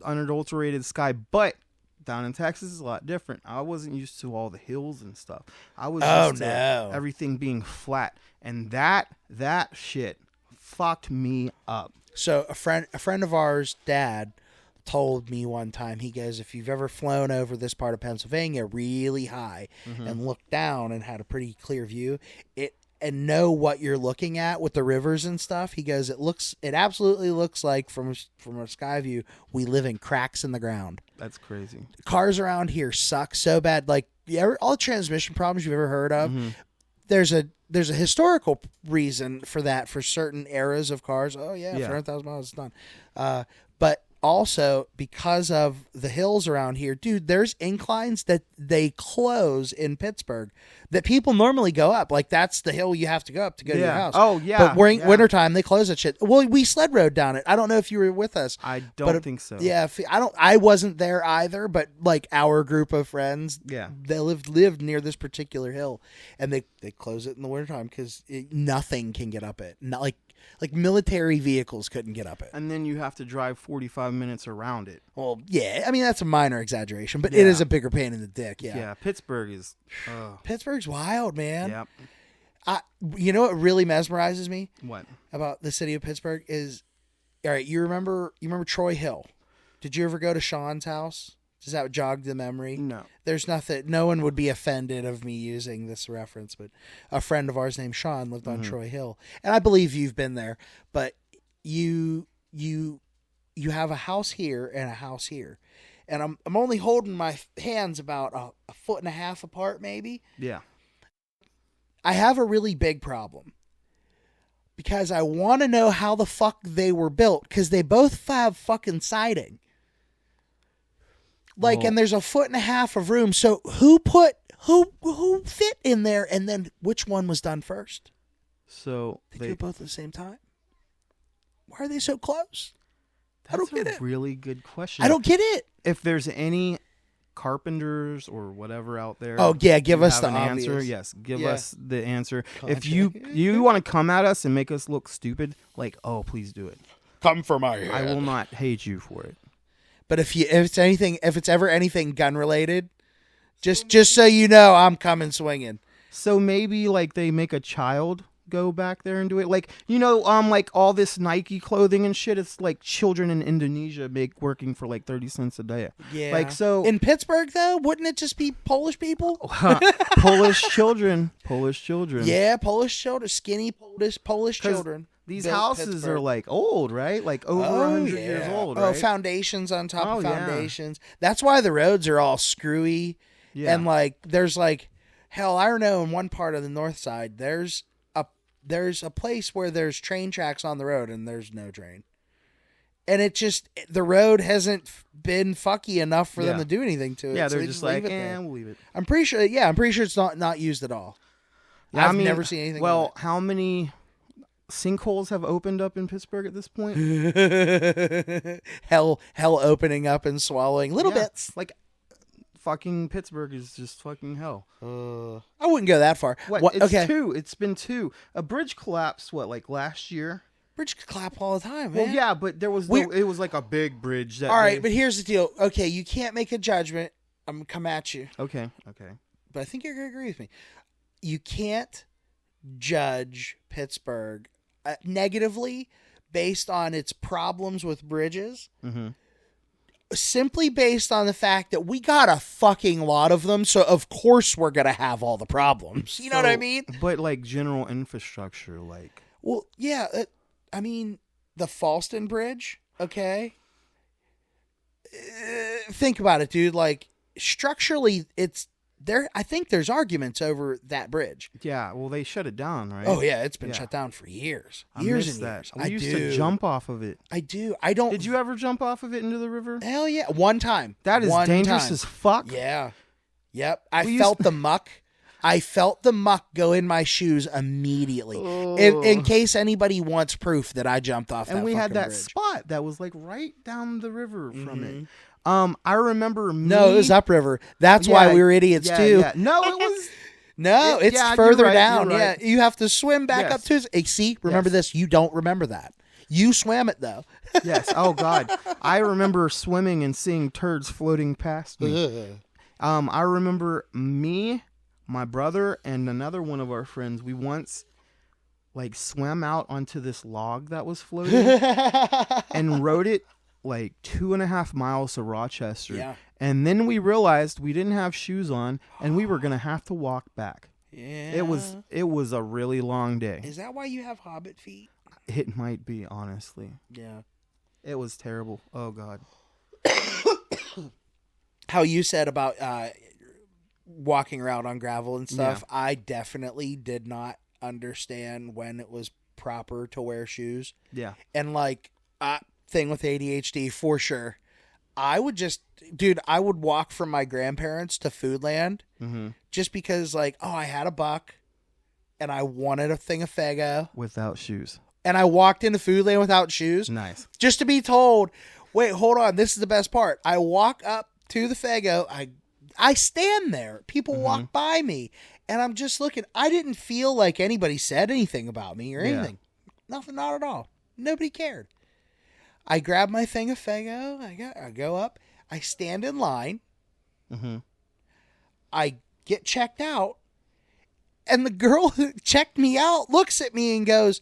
Speaker 2: unadulterated sky, but down in Texas is a lot different. I wasn't used to all the hills and stuff. I was used to everything being flat, and that shit fucked me up.
Speaker 1: So a friend of ours, dad, told me one time, he goes, if you've ever flown over this part of Pennsylvania really high and looked down and had a pretty clear view, and know what you're looking at with the rivers and stuff, he goes, it absolutely looks like from a sky view, we live in cracks in the ground.
Speaker 2: That's crazy.
Speaker 1: Cars around here suck so bad. Like all the transmission problems you've ever heard of, there's a historical reason for that for certain eras of cars. Oh yeah, for 100,000 miles it's done. But also because of the hills around here, dude, there's inclines that they close in Pittsburgh that people normally go up. Like that's the hill you have to go up to go to your house.
Speaker 2: Oh yeah.
Speaker 1: But wintertime they close that shit. Well, we sled rode down it. I don't know if you were with us.
Speaker 2: I don't think so.
Speaker 1: Yeah, I wasn't there either, but like our group of friends, they lived near this particular hill, and they close it in the wintertime because nothing can get up it. Not like military vehicles couldn't get up it.
Speaker 2: And then you have to drive 45 minutes around it.
Speaker 1: Well, yeah, I mean that's a minor exaggeration, but it is a bigger pain in the dick. Yeah,
Speaker 2: Yeah, Pittsburgh is.
Speaker 1: Pittsburgh's wild, man.
Speaker 2: Yep.
Speaker 1: You know what really mesmerizes me
Speaker 2: What?
Speaker 1: about the city of Pittsburgh is, all right, you remember Troy Hill? Did you ever go to Sean's house? Does that jog the memory?
Speaker 2: No.
Speaker 1: There's nothing. No one would be offended of me using this reference, but a friend of ours named Sean lived on Troy Hill, and I believe you've been there. But you have a house here and a house here, and I'm only holding my hands about a foot and a half apart, maybe.
Speaker 2: Yeah.
Speaker 1: I have a really big problem because I want to know how the fuck they were built because they both have fucking siding. Like, and there's a foot and a half of room. So who fit in there, and then which one was done first?
Speaker 2: So
Speaker 1: They do both at the same time. Why are they so close? I don't get
Speaker 2: That's
Speaker 1: it.
Speaker 2: a really good question.
Speaker 1: I don't get it.
Speaker 2: If there's any carpenters or whatever out there,
Speaker 1: Oh yeah, give
Speaker 2: you
Speaker 1: us
Speaker 2: have
Speaker 1: the
Speaker 2: an
Speaker 1: obvious.
Speaker 2: answer. Yes, give
Speaker 1: Yeah.
Speaker 2: us the answer.
Speaker 1: Gotcha.
Speaker 2: If you want to come at us and make us look stupid, like, oh, please do it.
Speaker 1: Come for my head.
Speaker 2: I will not hate you for it.
Speaker 1: But if it's ever anything gun related, just so you know, I'm coming swinging.
Speaker 2: So maybe like they make a child go back there and do it, like, you know, like all this Nike clothing and shit. It's like children in Indonesia working for like 30 cents a day.
Speaker 1: Yeah.
Speaker 2: Like, so
Speaker 1: in Pittsburgh though, wouldn't it just be Polish people?
Speaker 2: Polish children.
Speaker 1: Yeah, Polish children, skinny Polish
Speaker 2: 'Cause
Speaker 1: children.
Speaker 2: These
Speaker 1: built
Speaker 2: houses
Speaker 1: Pittsburgh.
Speaker 2: are like old, right? Like over 100 years old, right?
Speaker 1: Oh, foundations on top of
Speaker 2: Oh, yeah.
Speaker 1: foundations. That's why the roads are all screwy.
Speaker 2: Yeah.
Speaker 1: And like, there's like, hell, I don't know. In one part of the north side, there's a place where there's train tracks on the road, and there's no train. And it just, the road hasn't been fucky enough for them to do anything to it.
Speaker 2: Yeah,
Speaker 1: so
Speaker 2: they're
Speaker 1: they
Speaker 2: just like,
Speaker 1: leave it there.
Speaker 2: we'll leave it.
Speaker 1: I'm pretty sure. Yeah, I'm pretty sure it's not used at all.
Speaker 2: Yeah,
Speaker 1: I've never seen anything.
Speaker 2: Well, how many sinkholes have opened up in Pittsburgh at this point?
Speaker 1: hell opening up and swallowing little
Speaker 2: Yeah.
Speaker 1: bits.
Speaker 2: Like, fucking Pittsburgh is just fucking hell.
Speaker 1: I wouldn't go that far.
Speaker 2: What? It's
Speaker 1: okay.
Speaker 2: two. It's been two. A bridge collapsed. What? Like last year?
Speaker 1: Bridge clap all the time,
Speaker 2: Well,
Speaker 1: man.
Speaker 2: yeah, but there was it was like a big bridge. That
Speaker 1: All right,
Speaker 2: they-
Speaker 1: but here's the deal. Okay, you can't make a judgment. I'm gonna come at you,
Speaker 2: okay.
Speaker 1: but I think you're gonna agree with me. You can't judge Pittsburgh negatively based on its problems with bridges.
Speaker 2: Mm-hmm.
Speaker 1: Simply based on the fact that we got a fucking lot of them, so of course we're gonna have all the problems. You know what I mean?
Speaker 2: But like general infrastructure, like
Speaker 1: Well, yeah. I mean, the Falston Bridge. Okay. Think about it, dude. Like structurally, it's there. I think there's arguments over that bridge.
Speaker 2: yeah. Well, they shut it down, right?
Speaker 1: Oh yeah, it's been
Speaker 2: Yeah.
Speaker 1: shut down for years,
Speaker 2: I
Speaker 1: years
Speaker 2: missed
Speaker 1: and
Speaker 2: that.
Speaker 1: years.
Speaker 2: We
Speaker 1: I
Speaker 2: used
Speaker 1: do.
Speaker 2: to jump off of it.
Speaker 1: I do. I don't.
Speaker 2: Did you ever jump off of it into the river?
Speaker 1: Hell yeah, one time.
Speaker 2: That is
Speaker 1: One
Speaker 2: dangerous
Speaker 1: time.
Speaker 2: as fuck.
Speaker 1: Yeah. Yep. I
Speaker 2: We
Speaker 1: felt
Speaker 2: used-
Speaker 1: the muck. I felt the muck go in my shoes immediately.
Speaker 2: Oh.
Speaker 1: In case anybody wants proof that I jumped off that
Speaker 2: And we had
Speaker 1: fucking
Speaker 2: that
Speaker 1: bridge.
Speaker 2: spot that was like right down the river from it. I remember
Speaker 1: No, it was upriver. That's why
Speaker 2: Yeah,
Speaker 1: we were idiots
Speaker 2: yeah,
Speaker 1: too.
Speaker 2: yeah. No, it was.
Speaker 1: No, it's
Speaker 2: yeah, you're
Speaker 1: further
Speaker 2: right,
Speaker 1: down.
Speaker 2: you're
Speaker 1: Yeah,
Speaker 2: right.
Speaker 1: you have to swim back
Speaker 2: Yes.
Speaker 1: up to it. Hey, see, remember
Speaker 2: Yes.
Speaker 1: this. You don't remember that. You swam it though.
Speaker 2: Yes. Oh God, I remember swimming and seeing turds floating past me. I remember me, my brother, and another one of our friends. We once like swam out onto this log that was floating and rode it like 2.5 miles to Rochester.
Speaker 1: Yeah.
Speaker 2: And then we realized we didn't have shoes on and we were gonna have to walk back.
Speaker 1: Yeah.
Speaker 2: It was a really long day.
Speaker 1: Is that why you have hobbit feet?
Speaker 2: It might be, honestly.
Speaker 1: Yeah.
Speaker 2: It was terrible. Oh God.
Speaker 1: How you said about walking around on gravel and stuff.
Speaker 2: Yeah.
Speaker 1: I definitely did not understand when it was proper to wear shoes.
Speaker 2: Yeah.
Speaker 1: And like thing with ADHD for sure. I would walk from my grandparents to Foodland just because like, oh, I had a buck and I wanted a thing of Faygo
Speaker 2: Without shoes.
Speaker 1: and I walked into Foodland without shoes
Speaker 2: Nice.
Speaker 1: just to be told, wait, hold on. This is the best part. I walk up to the Faygo. I stand there. People walk by me and I'm just looking. I didn't feel like anybody said anything about me or anything. Nothing, not at all. Nobody cared. I grab my thing of Faygo. I go up. I stand in line. I get checked out. And the girl who checked me out looks at me and goes,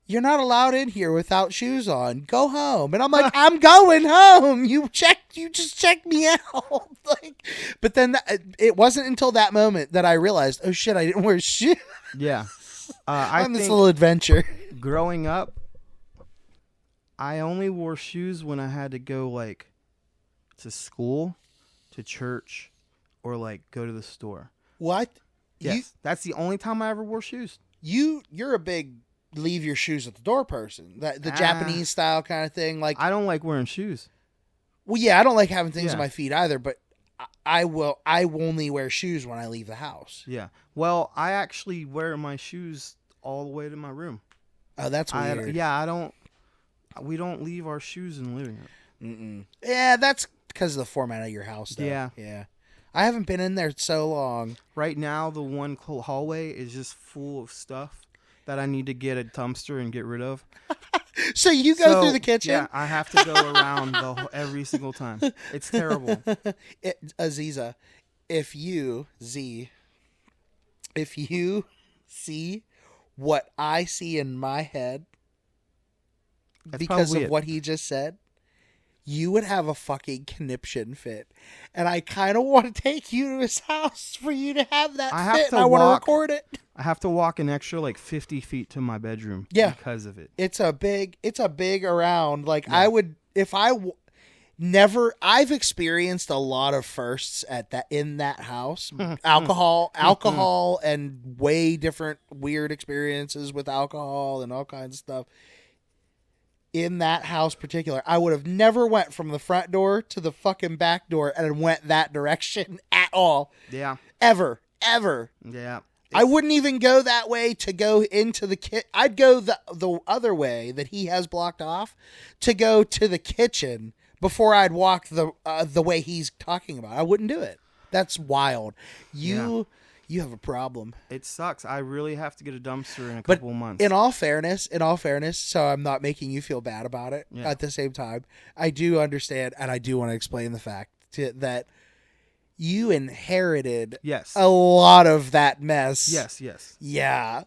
Speaker 1: "You're not allowed in here without shoes on. Go home." And I'm like, "I'm going home. You just checked me out." Like, but then it wasn't until that moment that I realized, oh shit, I didn't wear shoes.
Speaker 2: Yeah. I
Speaker 1: On this
Speaker 2: think
Speaker 1: little adventure.
Speaker 2: growing up, I only wore shoes when I had to go like to school, to church, or like go to the store.
Speaker 1: What?
Speaker 2: Yes. That's the only time I ever wore shoes.
Speaker 1: You're a big leave your shoes at the door person. The Japanese style kind of thing. Like,
Speaker 2: I don't like wearing shoes.
Speaker 1: well, yeah, I don't like having things
Speaker 2: Yeah.
Speaker 1: on my feet either, but I only wear shoes when I leave the house.
Speaker 2: Yeah. Well, I actually wear my shoes all the way to my room.
Speaker 1: Oh, that's weird.
Speaker 2: I don't. We don't leave our shoes in the living room.
Speaker 1: Yeah, that's because of the format of your house, though.
Speaker 2: Yeah.
Speaker 1: I haven't been in there so long.
Speaker 2: Right now, the one hallway is just full of stuff that I need to get a dumpster and get rid of.
Speaker 1: So you go through the kitchen?
Speaker 2: Yeah, I have to go around every single time. It's terrible.
Speaker 1: Aziza, if you see what I see in my head because of what he just said, you would have a fucking conniption fit. And I kind of want to take you to his house for you to have that fit, and I want to record it.
Speaker 2: I have to walk an extra 50 feet to my bedroom because of it.
Speaker 1: It's a big around. I've experienced a lot of firsts in that house. alcohol and way different weird experiences with alcohol and all kinds of stuff. In that house particular, I would have never went from the front door to the fucking back door and went that direction at all.
Speaker 2: Yeah.
Speaker 1: Ever.
Speaker 2: Yeah.
Speaker 1: I wouldn't even go that way to go into the kitchen. I'd go the other way that he has blocked off to go to the kitchen before I'd walk the way he's talking about. I wouldn't do it. That's wild. You have a problem.
Speaker 2: It sucks. I really have to get a dumpster in a couple months.
Speaker 1: In all fairness, so I'm not making you feel bad about it. Yeah. At the same time, I do understand, and I do want to explain the fact that you inherited a lot of that mess.
Speaker 2: Yes.
Speaker 1: Yeah.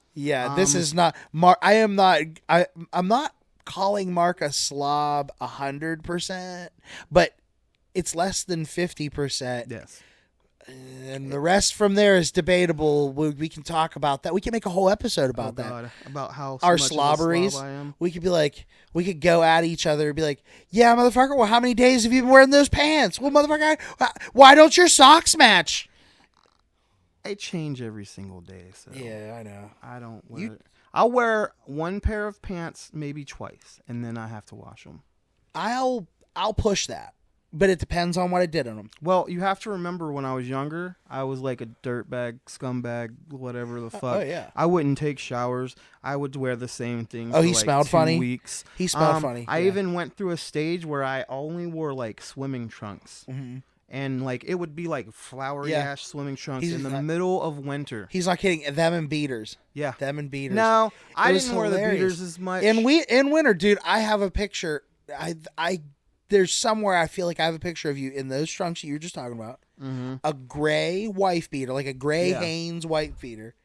Speaker 1: This is not Mark. I'm not calling Mark a slob 100%, but it's less than 50%.
Speaker 2: Yes.
Speaker 1: And the rest from there is debatable. We can talk about that. We can make a whole episode about that.
Speaker 2: God. About how
Speaker 1: our
Speaker 2: much
Speaker 1: slobberies.
Speaker 2: Of a slob I am.
Speaker 1: We could be like, we could go at each other and be like, yeah, motherfucker, well, how many days have you been wearing those pants? Well, motherfucker, why don't your socks match?
Speaker 2: I change every single day. So
Speaker 1: yeah, I know.
Speaker 2: I don't wear it. I'll wear one pair of pants maybe twice, and then I have to wash them.
Speaker 1: I'll push that. But it depends on what I did on them.
Speaker 2: Well, you have to remember when I was younger, I was like a dirtbag, scumbag, whatever the fuck.
Speaker 1: Oh, yeah.
Speaker 2: I wouldn't take showers. I would wear the same thing
Speaker 1: for
Speaker 2: he
Speaker 1: smelled
Speaker 2: 2
Speaker 1: funny?
Speaker 2: weeks.
Speaker 1: He smelled funny.
Speaker 2: I even went through a stage where I only wore swimming trunks.
Speaker 1: Mm-hmm.
Speaker 2: And it would be flowery ash swimming trunks in the middle of winter.
Speaker 1: He's not kidding. Them and beaters.
Speaker 2: Yeah.
Speaker 1: Them and beaters.
Speaker 2: No, I didn't wear the beaters as much.
Speaker 1: In winter, dude, I have a picture. There's somewhere I feel like I have a picture of you in those trunks that you were just talking about.
Speaker 2: Mm-hmm.
Speaker 1: A gray wife beater, like a gray Hanes wife beater.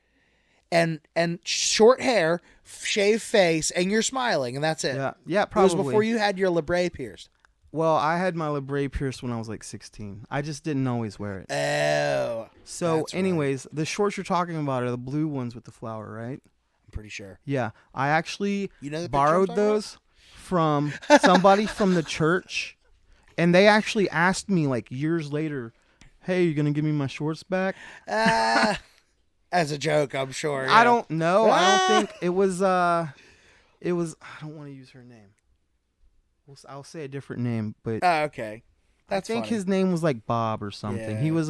Speaker 1: And short hair, shaved face, and you're smiling, and that's it.
Speaker 2: Yeah, probably.
Speaker 1: It was before you had your labrae pierced.
Speaker 2: Well, I had my labrae pierced when I was 16. I just didn't always wear it.
Speaker 1: Oh.
Speaker 2: So, anyways, the shorts you're talking about are the blue ones with the flower, right?
Speaker 1: I'm pretty sure.
Speaker 2: Yeah. I actually
Speaker 1: the
Speaker 2: borrowed those from somebody from the church, and they actually asked me years later, hey, you going to give me my shorts back?
Speaker 1: As a joke, I'm sure. Yeah.
Speaker 2: I don't know. I don't think it was, I don't want to use her name. I'll say a different name, but
Speaker 1: okay.
Speaker 2: I think his name was Bob or something.
Speaker 1: Yeah.
Speaker 2: He was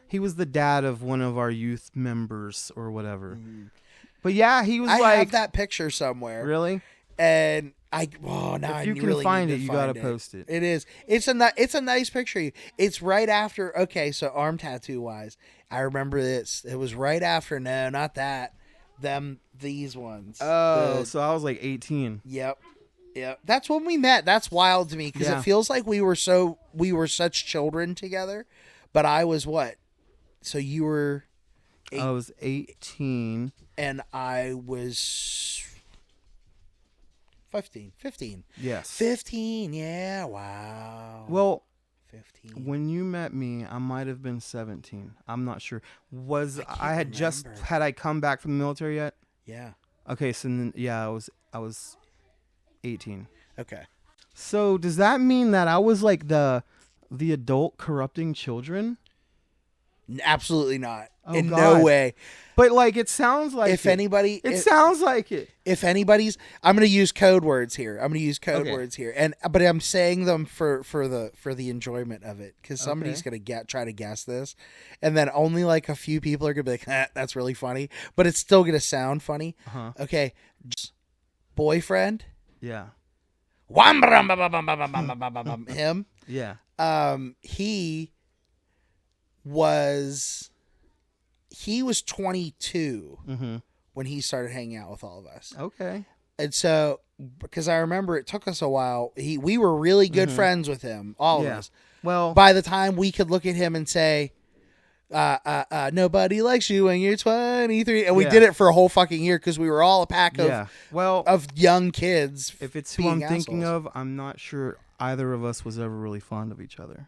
Speaker 2: he was the dad of one of our youth members or whatever. Mm-hmm. But yeah, he was
Speaker 1: I have that picture somewhere.
Speaker 2: Really?
Speaker 1: And now
Speaker 2: if you can find it, you gotta post it.
Speaker 1: It is. It's a nice picture. It's right after. Okay, so arm tattoo wise, I remember this. It was right after. No, not that. These ones.
Speaker 2: Oh, so I was 18.
Speaker 1: Yep. That's when we met. That's wild to me because it feels like we were such children together. But I was what? So you were.
Speaker 2: I was 18,
Speaker 1: and I was 15.
Speaker 2: Yes.
Speaker 1: 15. Yeah. Wow.
Speaker 2: Well,
Speaker 1: 15.
Speaker 2: When you met me, I might have been 17. I'm not sure. Had I come back from the military yet?
Speaker 1: Yeah.
Speaker 2: Okay. So then, I was 18.
Speaker 1: Okay.
Speaker 2: So does that mean that I was the adult corrupting children?
Speaker 1: Absolutely not.
Speaker 2: Oh,
Speaker 1: in
Speaker 2: God.
Speaker 1: No way.
Speaker 2: But it sounds like
Speaker 1: anybody,
Speaker 2: sounds like it.
Speaker 1: If anybody's, I'm going to use code words here. Words here, but I'm saying them for the enjoyment of it because somebody's going to try to guess this, and then only a few people are going to be like, "That's really funny," but it's still going to sound funny.
Speaker 2: Uh-huh.
Speaker 1: Okay, boyfriend.
Speaker 2: Yeah.
Speaker 1: him.
Speaker 2: Yeah.
Speaker 1: He was 22
Speaker 2: Mm-hmm.
Speaker 1: when he started hanging out with all of us.
Speaker 2: Okay.
Speaker 1: And so, because I remember it took us a while, we were really good friends with him, all of us.
Speaker 2: Well,
Speaker 1: By the time we could look at him and say, nobody likes you when you're 23. And we did it for a whole fucking year because we were all a pack of young kids.
Speaker 2: If it's who I'm thinking of, I'm not sure either of us was ever really fond of each other.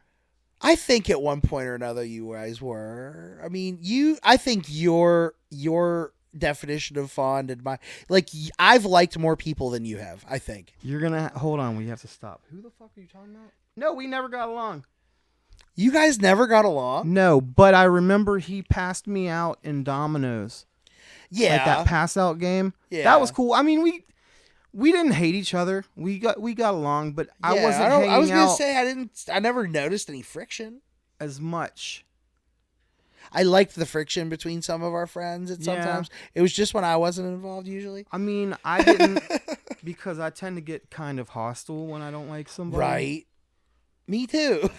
Speaker 1: I think at one point or another you guys were. I mean, I think your definition of fond and I've liked more people than you have, I think.
Speaker 2: You're gonna hold on, we have to stop. Who the fuck are you talking about? No, we never got along.
Speaker 1: You guys never got along?
Speaker 2: No, but I remember he passed me out in dominoes.
Speaker 1: Yeah.
Speaker 2: Like that pass out game.
Speaker 1: Yeah.
Speaker 2: That was cool. I mean, we didn't hate each other. We got along, but I wasn't hanging out.
Speaker 1: I was gonna say I never noticed any friction
Speaker 2: as much.
Speaker 1: I liked the friction between some of our friends sometimes. It was just when I wasn't involved usually.
Speaker 2: I mean, I didn't because I tend to get kind of hostile when I don't like somebody.
Speaker 1: Right. Me too.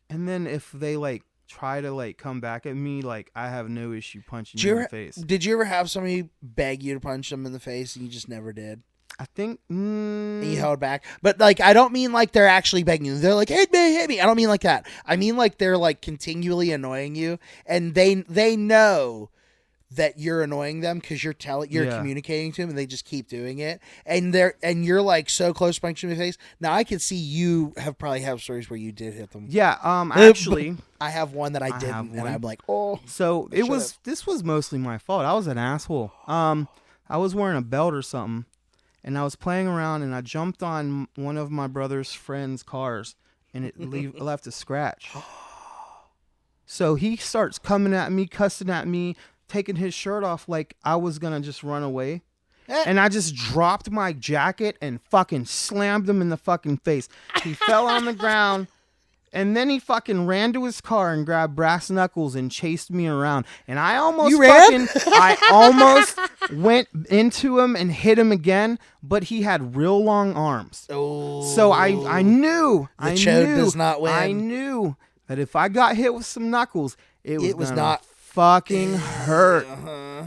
Speaker 2: And then if they try to come back at me, I have no issue punching you in the face.
Speaker 1: Did you ever have somebody beg you to punch them in the face and you just never did?
Speaker 2: I think
Speaker 1: and you held back. But I don't mean they're actually begging you. They're like, hit me. I don't mean like that. I mean they're continually annoying you, and they know that you're annoying them because you're communicating to them, and they just keep doing it. And you're so close to punching them in the face. Now I can see you probably have stories where you did hit them.
Speaker 2: Yeah. Actually,
Speaker 1: I have one that I didn't, and I'm like, oh.
Speaker 2: So this was mostly my fault. I was an asshole. I was wearing a belt or something. And I was playing around, and I jumped on one of my brother's friend's cars, and it left a scratch. So he starts coming at me, cussing at me, taking his shirt off like I was going to just run away. And I just dropped my jacket and fucking slammed him in the fucking face. He fell on the ground. And then he fucking ran to his car and grabbed brass knuckles and chased me around. And I almost went into him and hit him again, but he had real long arms.
Speaker 1: Oh.
Speaker 2: So I knew.
Speaker 1: The chode does not win.
Speaker 2: I knew that if I got hit with some knuckles, it was not fucking hurt.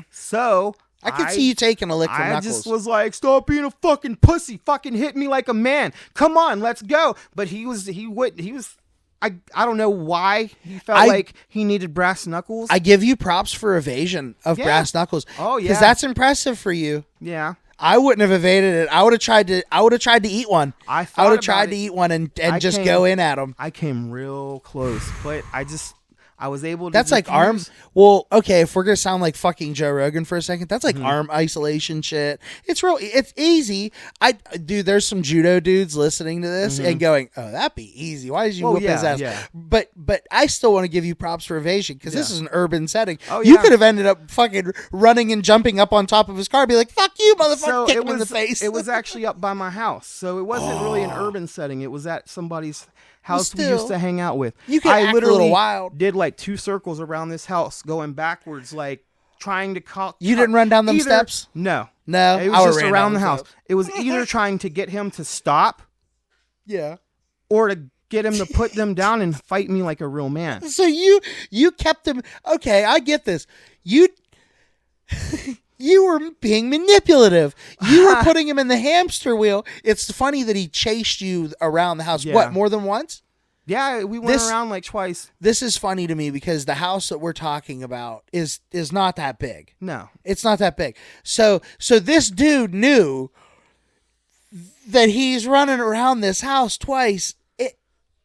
Speaker 2: So
Speaker 1: I could see you taking a lick from Knuckles.
Speaker 2: I just was like, stop being a fucking pussy. Fucking hit me like a man. Come on, let's go. But he was I don't know why he felt like he needed brass knuckles.
Speaker 1: I give you props for evasion of brass knuckles.
Speaker 2: Oh yeah,
Speaker 1: because that's impressive for you.
Speaker 2: Yeah,
Speaker 1: I wouldn't have evaded it. I would have tried to eat one. I would have tried to eat one and just go in at him.
Speaker 2: I came real close, but I was able to.
Speaker 1: That's like arms. Well, okay, if we're gonna sound like fucking Joe Rogan for a second, that's like arm isolation shit. It's easy. Dude, there's some judo dudes listening to this and going, "Oh, that'd be easy. Why did you whip his ass?" Yeah. But I still want to give you props for evasion because this is an urban setting. Oh, yeah. You could have ended up fucking running and jumping up on top of his car, and be like, "Fuck you, motherfucker!"
Speaker 2: So
Speaker 1: kick him in the face.
Speaker 2: It was actually up by my house, so it wasn't really an urban setting. It was at somebody's house we used to hang out with.
Speaker 1: You could act a little wild.
Speaker 2: Did 2 circles around this house, going backwards, trying to call.
Speaker 1: You didn't run down them steps?
Speaker 2: No.
Speaker 1: It
Speaker 2: was just around the house. It was either trying to get him to stop, or to get him to put them down and fight me like a real man.
Speaker 1: So you kept him. Okay, I get this. You were being manipulative. You were putting him in the hamster wheel. It's funny that he chased you around the house. Yeah. What, more than once?
Speaker 2: Yeah, we went around twice.
Speaker 1: This is funny to me because the house that we're talking about is not that big.
Speaker 2: No.
Speaker 1: It's not that big. So this dude knew that he's running around this house twice.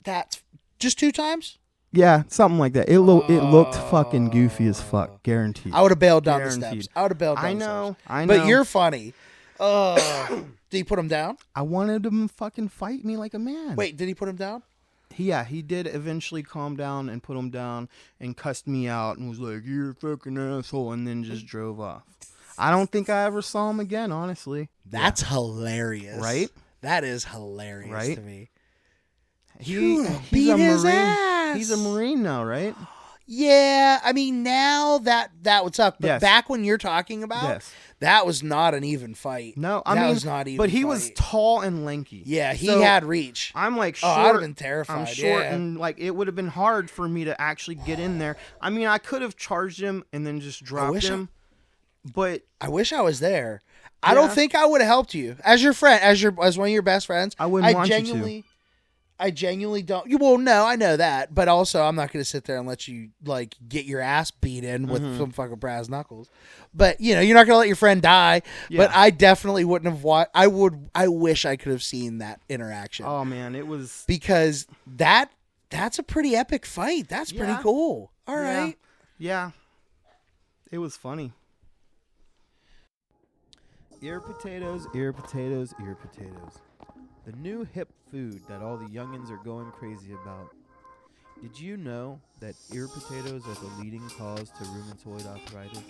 Speaker 1: That's just 2 times?
Speaker 2: Yeah, something like that. It looked fucking goofy as fuck, guaranteed.
Speaker 1: I would have bailed down the steps. I would have bailed down the steps.
Speaker 2: I know.
Speaker 1: But you're funny. Did he put him down?
Speaker 2: I wanted him to fucking fight me like a man.
Speaker 1: Wait, did he put him down?
Speaker 2: Yeah, he did eventually calm down and put him down and cussed me out and was like, "You're a fucking asshole," and then just drove off. I don't think I ever saw him again, honestly.
Speaker 1: That's hilarious.
Speaker 2: Right?
Speaker 1: That is hilarious to me.
Speaker 2: He's a Marine. He's a Marine now, right?
Speaker 1: Yeah, I mean now that would suck, but
Speaker 3: Yes.
Speaker 1: back when you're talking about,
Speaker 3: Yes.
Speaker 1: that was not an even fight.
Speaker 3: No,
Speaker 1: that was not even.
Speaker 3: But he
Speaker 1: fight.
Speaker 3: was tall and lanky.
Speaker 1: Yeah, he
Speaker 3: So,
Speaker 1: had reach.
Speaker 3: I'm like
Speaker 1: Oh,
Speaker 3: short.
Speaker 1: I'd have been terrified.
Speaker 3: I'm short,
Speaker 1: yeah.
Speaker 3: and like it would have been hard for me to actually get in there. I mean, I could have charged him and then just dropped
Speaker 1: wish
Speaker 3: him, but
Speaker 1: I wish I was there. I don't
Speaker 3: Yeah.
Speaker 1: think I would have helped you as your friend, as one of your best friends.
Speaker 3: I wouldn't want you to.
Speaker 1: I genuinely don't. You well, no, I know that, but also I'm not going to sit there and let you like get your ass beat in with
Speaker 3: Mm-hmm.
Speaker 1: some fucking brass knuckles. But you're not going to let your friend die. But
Speaker 3: Yeah.
Speaker 1: I definitely wouldn't have watched. I wish I could have seen that interaction
Speaker 3: oh man, it was
Speaker 1: because that's a pretty epic fight. That's pretty
Speaker 3: Yeah.
Speaker 1: cool. All
Speaker 3: yeah.
Speaker 1: right.
Speaker 3: Yeah, it was funny. Ear potatoes, ear potatoes, ear potatoes. The new hip food that all the youngins are going crazy about. Did you know that ear potatoes are the leading cause to rheumatoid arthritis?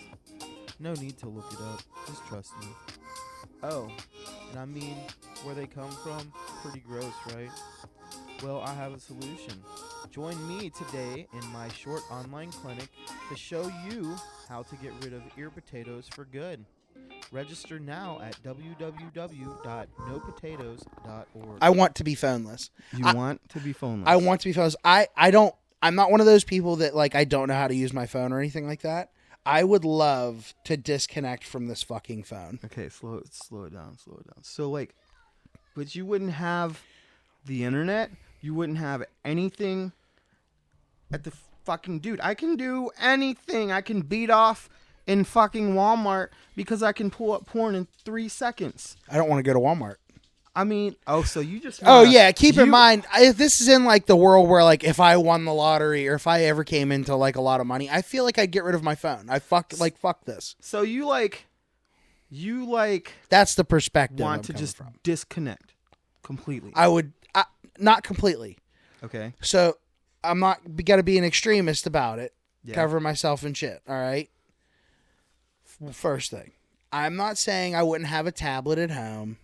Speaker 3: No need to look it up, just trust me. Oh, and I mean, where they come from, pretty gross, right? Well, I have a solution. Join me today in my short online clinic to show you how to get rid of ear potatoes for good. Register now at www.nopotatoes.org.
Speaker 1: I want to be phoneless.
Speaker 3: You
Speaker 1: I-
Speaker 3: want to be phoneless.
Speaker 1: I want to be phoneless. I'm not one of those people that like I don't know how to use my phone or anything like that. I would love to disconnect from this fucking phone.
Speaker 3: Okay, slow it down. So like, but you wouldn't have the internet. You wouldn't have anything at the fucking dude. I can do anything. I can beat off in fucking Walmart because I can pull up porn in 3 seconds.
Speaker 1: I don't want to go to Walmart.
Speaker 3: I mean, so you just
Speaker 1: Oh
Speaker 3: wanna-
Speaker 1: yeah, keep in
Speaker 3: you-
Speaker 1: mind if this is in like the world where like if I won the lottery or if I ever came into like a lot of money, I feel like I'd get rid of my phone. Fuck this.
Speaker 3: So you like
Speaker 1: That's the perspective.
Speaker 3: want
Speaker 1: I'm
Speaker 3: to
Speaker 1: coming
Speaker 3: just
Speaker 1: from.
Speaker 3: disconnect completely.
Speaker 1: I would not completely.
Speaker 3: Okay.
Speaker 1: So I'm not gotta be an extremist about it.
Speaker 3: Yeah.
Speaker 1: Cover myself in shit. All right. First thing, I'm not saying I wouldn't have a tablet at home.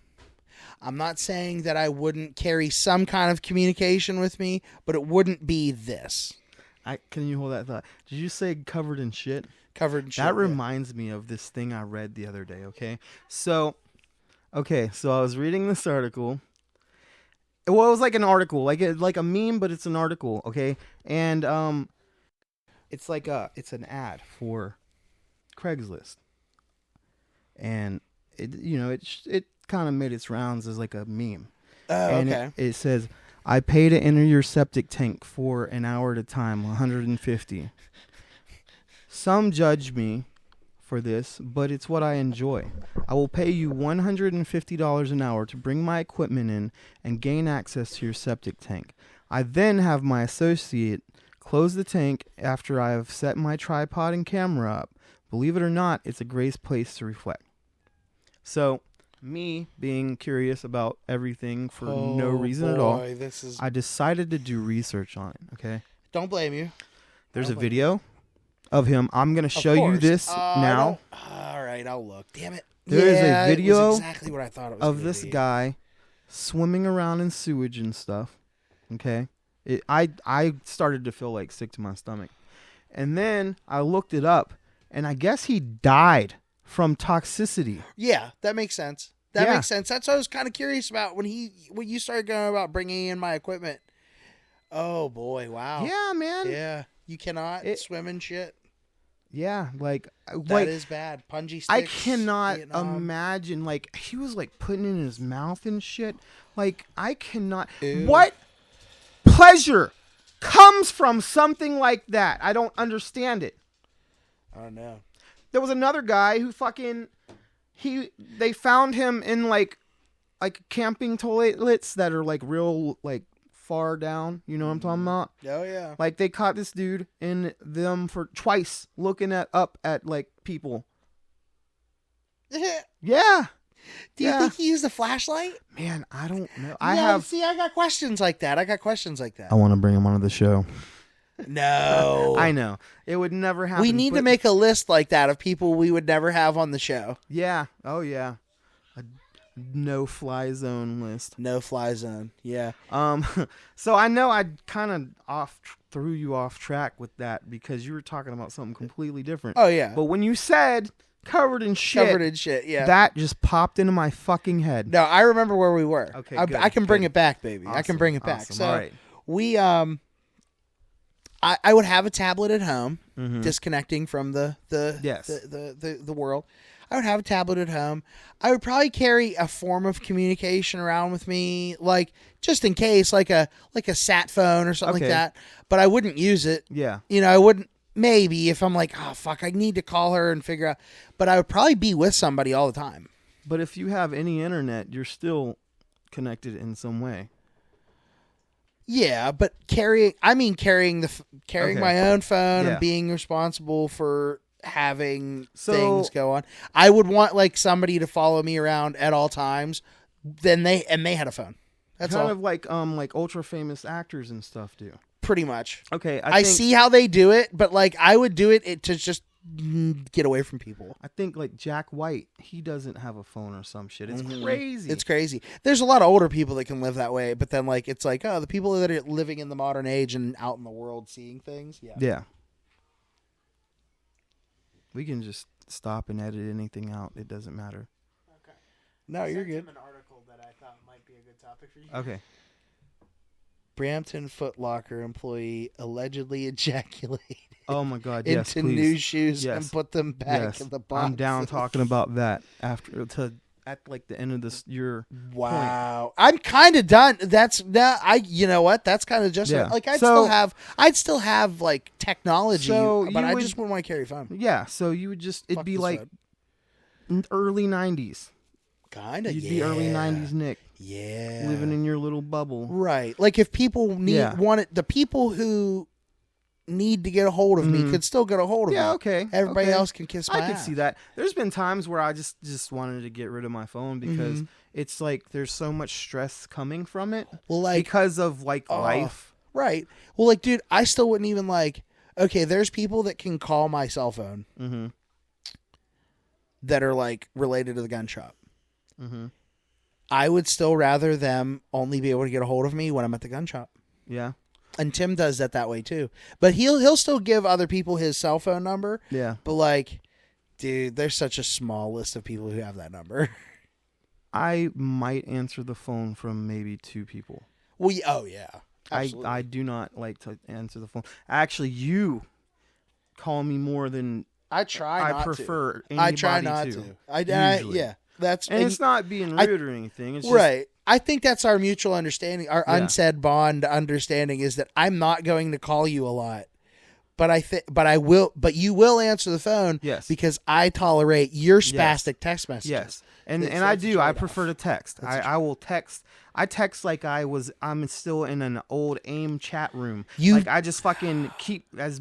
Speaker 1: I'm not saying that I wouldn't carry some kind of communication with me, but it wouldn't be this
Speaker 3: Can you hold that thought? Did you say covered in shit?
Speaker 1: covered in shit.
Speaker 3: That
Speaker 1: yeah.
Speaker 3: reminds me of this thing I read the other day, okay? So I was reading this article. Well, it was like an article, like a meme, but it's an article, okay? And it's like it's an ad for Craigslist. And it kind of made its rounds as like a meme.
Speaker 1: Oh,
Speaker 3: And
Speaker 1: okay.
Speaker 3: it says, "I pay to enter your septic tank for an hour at a time, $150. Some judge me for this, but it's what I enjoy. I will pay you $150 an hour to bring my equipment in and gain access to your septic tank. I then have my associate close the tank after I have set my tripod and camera up. Believe it or not, it's a great place to reflect." So, me being curious about everything for no reason at all,
Speaker 1: This is.
Speaker 3: I decided to do research on it, okay?
Speaker 1: Don't blame you.
Speaker 3: There's a
Speaker 1: don't blame
Speaker 3: video of him. I'm going to show you
Speaker 1: course.
Speaker 3: this
Speaker 1: I
Speaker 3: now
Speaker 1: don't- All right, I'll look. Damn it.
Speaker 3: There is a
Speaker 1: Yeah, it was
Speaker 3: video
Speaker 1: exactly what I thought it was
Speaker 3: of
Speaker 1: gonna
Speaker 3: this
Speaker 1: be.
Speaker 3: guy swimming around in sewage and stuff, okay? I started to feel like sick to my stomach. And then I looked it up, and I guess he died from toxicity.
Speaker 1: Yeah, that makes sense. That
Speaker 3: Yeah.
Speaker 1: makes sense. That's what I was kind of curious about when you started going about bringing in my equipment. Oh boy, wow.
Speaker 3: Yeah, man.
Speaker 1: Yeah, you cannot swim in shit.
Speaker 3: Yeah, like
Speaker 1: That is bad. Punji sticks.
Speaker 3: I cannot
Speaker 1: Vietnam.
Speaker 3: imagine, like, he was, like, putting it in his mouth and shit. Like, I cannot...
Speaker 1: Ew.
Speaker 3: What pleasure comes from something like that? I don't understand it.
Speaker 1: I don't know.
Speaker 3: There was another guy who fucking... They found him in, like camping toilets that are, like, real, like, far down. You know what I'm talking about?
Speaker 1: Oh yeah.
Speaker 3: Like, they caught this dude in them for twice looking up at, like, people. Yeah.
Speaker 1: Do you
Speaker 3: Yeah.
Speaker 1: think he used a flashlight?
Speaker 3: Man, I don't know.
Speaker 1: See, I got questions like that.
Speaker 3: I want to bring him onto the show.
Speaker 1: No.
Speaker 3: I know. It would never happen.
Speaker 1: We need to
Speaker 3: but-
Speaker 1: make a list like that of people we would never have on the show.
Speaker 3: Yeah. Oh, yeah.
Speaker 2: no-fly zone list.
Speaker 1: No fly zone. Yeah.
Speaker 2: So I know I kind of threw you off track with that because you were talking about something completely different.
Speaker 1: Oh yeah.
Speaker 2: But when you said covered in shit,
Speaker 1: Yeah.
Speaker 2: that just popped into my fucking head.
Speaker 1: No, I remember where we were.
Speaker 2: Okay,
Speaker 1: I can bring it back, baby. I can
Speaker 2: Awesome,
Speaker 1: bring it back.
Speaker 2: awesome.
Speaker 1: So
Speaker 2: All right.
Speaker 1: we I would have a tablet at home,
Speaker 2: Mhm.
Speaker 1: disconnecting from the
Speaker 2: Yes.
Speaker 1: the world. I would have a tablet at home. I would probably carry a form of communication around with me, like just in case, like a sat phone or something
Speaker 2: Okay.
Speaker 1: like that. But I wouldn't use it.
Speaker 2: Yeah.
Speaker 1: You know, I wouldn't. Maybe if I'm like, oh fuck, I need to call her and figure out. But I would probably be with somebody all the time.
Speaker 2: But if you have any internet, you're still connected in some way.
Speaker 1: Yeah, but carrying
Speaker 2: Okay.
Speaker 1: my own phone
Speaker 2: Yeah.
Speaker 1: and being responsible for having
Speaker 2: So-
Speaker 1: things go on. I would want like somebody to follow me around at all times. Then they had a phone. That's
Speaker 2: kind
Speaker 1: all.
Speaker 2: of like ultra famous actors and stuff do.
Speaker 1: Pretty much.
Speaker 2: Okay,
Speaker 1: I
Speaker 2: think,
Speaker 1: see how they do it, but like I would do it to just get away from people.
Speaker 2: I think like Jack White, he doesn't have a phone or some shit. It's
Speaker 1: Mhm.
Speaker 2: crazy.
Speaker 1: It's crazy. There's a lot of older people that can live that way, but then like it's like, oh, the people that are living in the modern age and out in the world seeing things. Yeah.
Speaker 2: Yeah. We can just stop and edit anything out. It doesn't matter.
Speaker 1: No, you're good.
Speaker 3: An article that I thought might be a good topic for you.
Speaker 2: Okay.
Speaker 1: Brampton footlocker employee allegedly ejaculated
Speaker 2: Oh my God. Yes,
Speaker 1: into
Speaker 2: please.
Speaker 1: new shoes
Speaker 2: Yes.
Speaker 1: and put them back
Speaker 2: Yes.
Speaker 1: in the box.
Speaker 2: I'm down talking about that at like the end of this year.
Speaker 1: Wow, I'm kind of done. That's you know what? That's kind of just
Speaker 2: Yeah.
Speaker 1: like I'd
Speaker 2: So-
Speaker 1: still have like technology,
Speaker 2: So
Speaker 1: but
Speaker 2: you
Speaker 1: I
Speaker 2: would-
Speaker 1: just wouldn't want to carry a phone.
Speaker 2: Yeah. So you would just it'd
Speaker 1: Fuck
Speaker 2: be
Speaker 1: this
Speaker 2: like
Speaker 1: road.
Speaker 2: early 90s.
Speaker 1: Kind of.
Speaker 2: You'd be early 90s Nick,
Speaker 1: Yeah,
Speaker 2: living in your little bubble.
Speaker 1: right. Like if people the people who need to get a hold of me
Speaker 2: Mhm.
Speaker 1: could still get a hold of
Speaker 2: Yeah.
Speaker 1: me.
Speaker 2: Okay.
Speaker 1: Everybody
Speaker 2: okay.
Speaker 1: else can kiss my
Speaker 2: I can
Speaker 1: ass.
Speaker 2: see that. There's been times where I just wanted to get rid of my phone because
Speaker 1: Mhm.
Speaker 2: it's like there's so much stress coming from it
Speaker 1: Well, like
Speaker 2: because of like
Speaker 1: Oh.
Speaker 2: life.
Speaker 1: right. Well, like, dude, I still wouldn't even like. Okay, there's people that can call my cell phone
Speaker 2: Mm-hmm.
Speaker 1: that are like related to the gun shop.
Speaker 2: Mm-hmm.
Speaker 1: I would still rather them only be able to get a hold of me when I'm at the gun shop.
Speaker 2: Yeah.
Speaker 1: And Tim does that way too. But he'll still give other people his cell phone number.
Speaker 2: Yeah.
Speaker 1: But like, dude, there's such a small list of people who have that number.
Speaker 2: I might answer the phone from maybe 2 people.
Speaker 1: Well, oh yeah, absolutely.
Speaker 2: I do not like to answer the phone. Actually, you call me more than
Speaker 1: I try.
Speaker 2: I
Speaker 1: Not
Speaker 2: prefer
Speaker 1: To.
Speaker 2: anybody
Speaker 1: I try not
Speaker 2: to.
Speaker 1: to. I
Speaker 2: Usually.
Speaker 1: yeah. That's
Speaker 2: And it's not being rude or anything. It's just,
Speaker 1: right. I think that's our mutual understanding. Our
Speaker 2: Yeah.
Speaker 1: unsaid bond understanding is that I'm not going to call you a lot, but you will answer the phone.
Speaker 2: Yes.
Speaker 1: Because I tolerate your
Speaker 2: Yes.
Speaker 1: spastic text messages.
Speaker 2: Yes. And
Speaker 1: That's
Speaker 2: I
Speaker 1: a
Speaker 2: do. I
Speaker 1: trade-off.
Speaker 2: prefer to text.
Speaker 1: That's a
Speaker 2: I will text. I text like I'm still in an old AIM chat room.
Speaker 1: You-
Speaker 2: like I just fucking keep as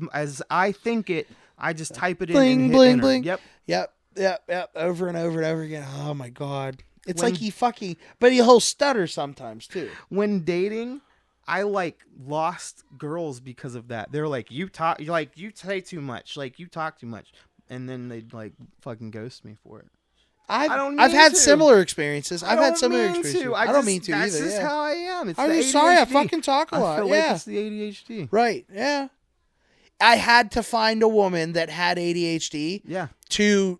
Speaker 2: I think it. I just type it in
Speaker 1: Bling,
Speaker 2: and hit
Speaker 1: bling,
Speaker 2: enter.
Speaker 1: bling.
Speaker 2: Yep.
Speaker 1: Yep. Over and over and over again. Oh my God. It's
Speaker 2: When-
Speaker 1: like but he'll stutter sometimes too.
Speaker 2: When dating, I like lost girls because of that. They're like, you say too much, like you talk too much, and then they'd like fucking ghost me for it. don't
Speaker 1: I've
Speaker 2: mean
Speaker 1: had
Speaker 2: to.
Speaker 1: similar experiences. I've had
Speaker 2: don't
Speaker 1: similar
Speaker 2: mean
Speaker 1: experiences.
Speaker 2: to.
Speaker 1: I don't mean to
Speaker 2: That's
Speaker 1: either.
Speaker 2: just
Speaker 1: Yeah.
Speaker 2: how I am. It's
Speaker 1: I'm
Speaker 2: the
Speaker 1: just sorry. I
Speaker 2: ADHD.
Speaker 1: fucking talk a
Speaker 2: I
Speaker 1: lot.
Speaker 2: feel
Speaker 1: Yeah.
Speaker 2: like it's the ADHD.
Speaker 1: Right. Yeah. I had to find a woman that had ADHD
Speaker 2: Yeah.
Speaker 1: to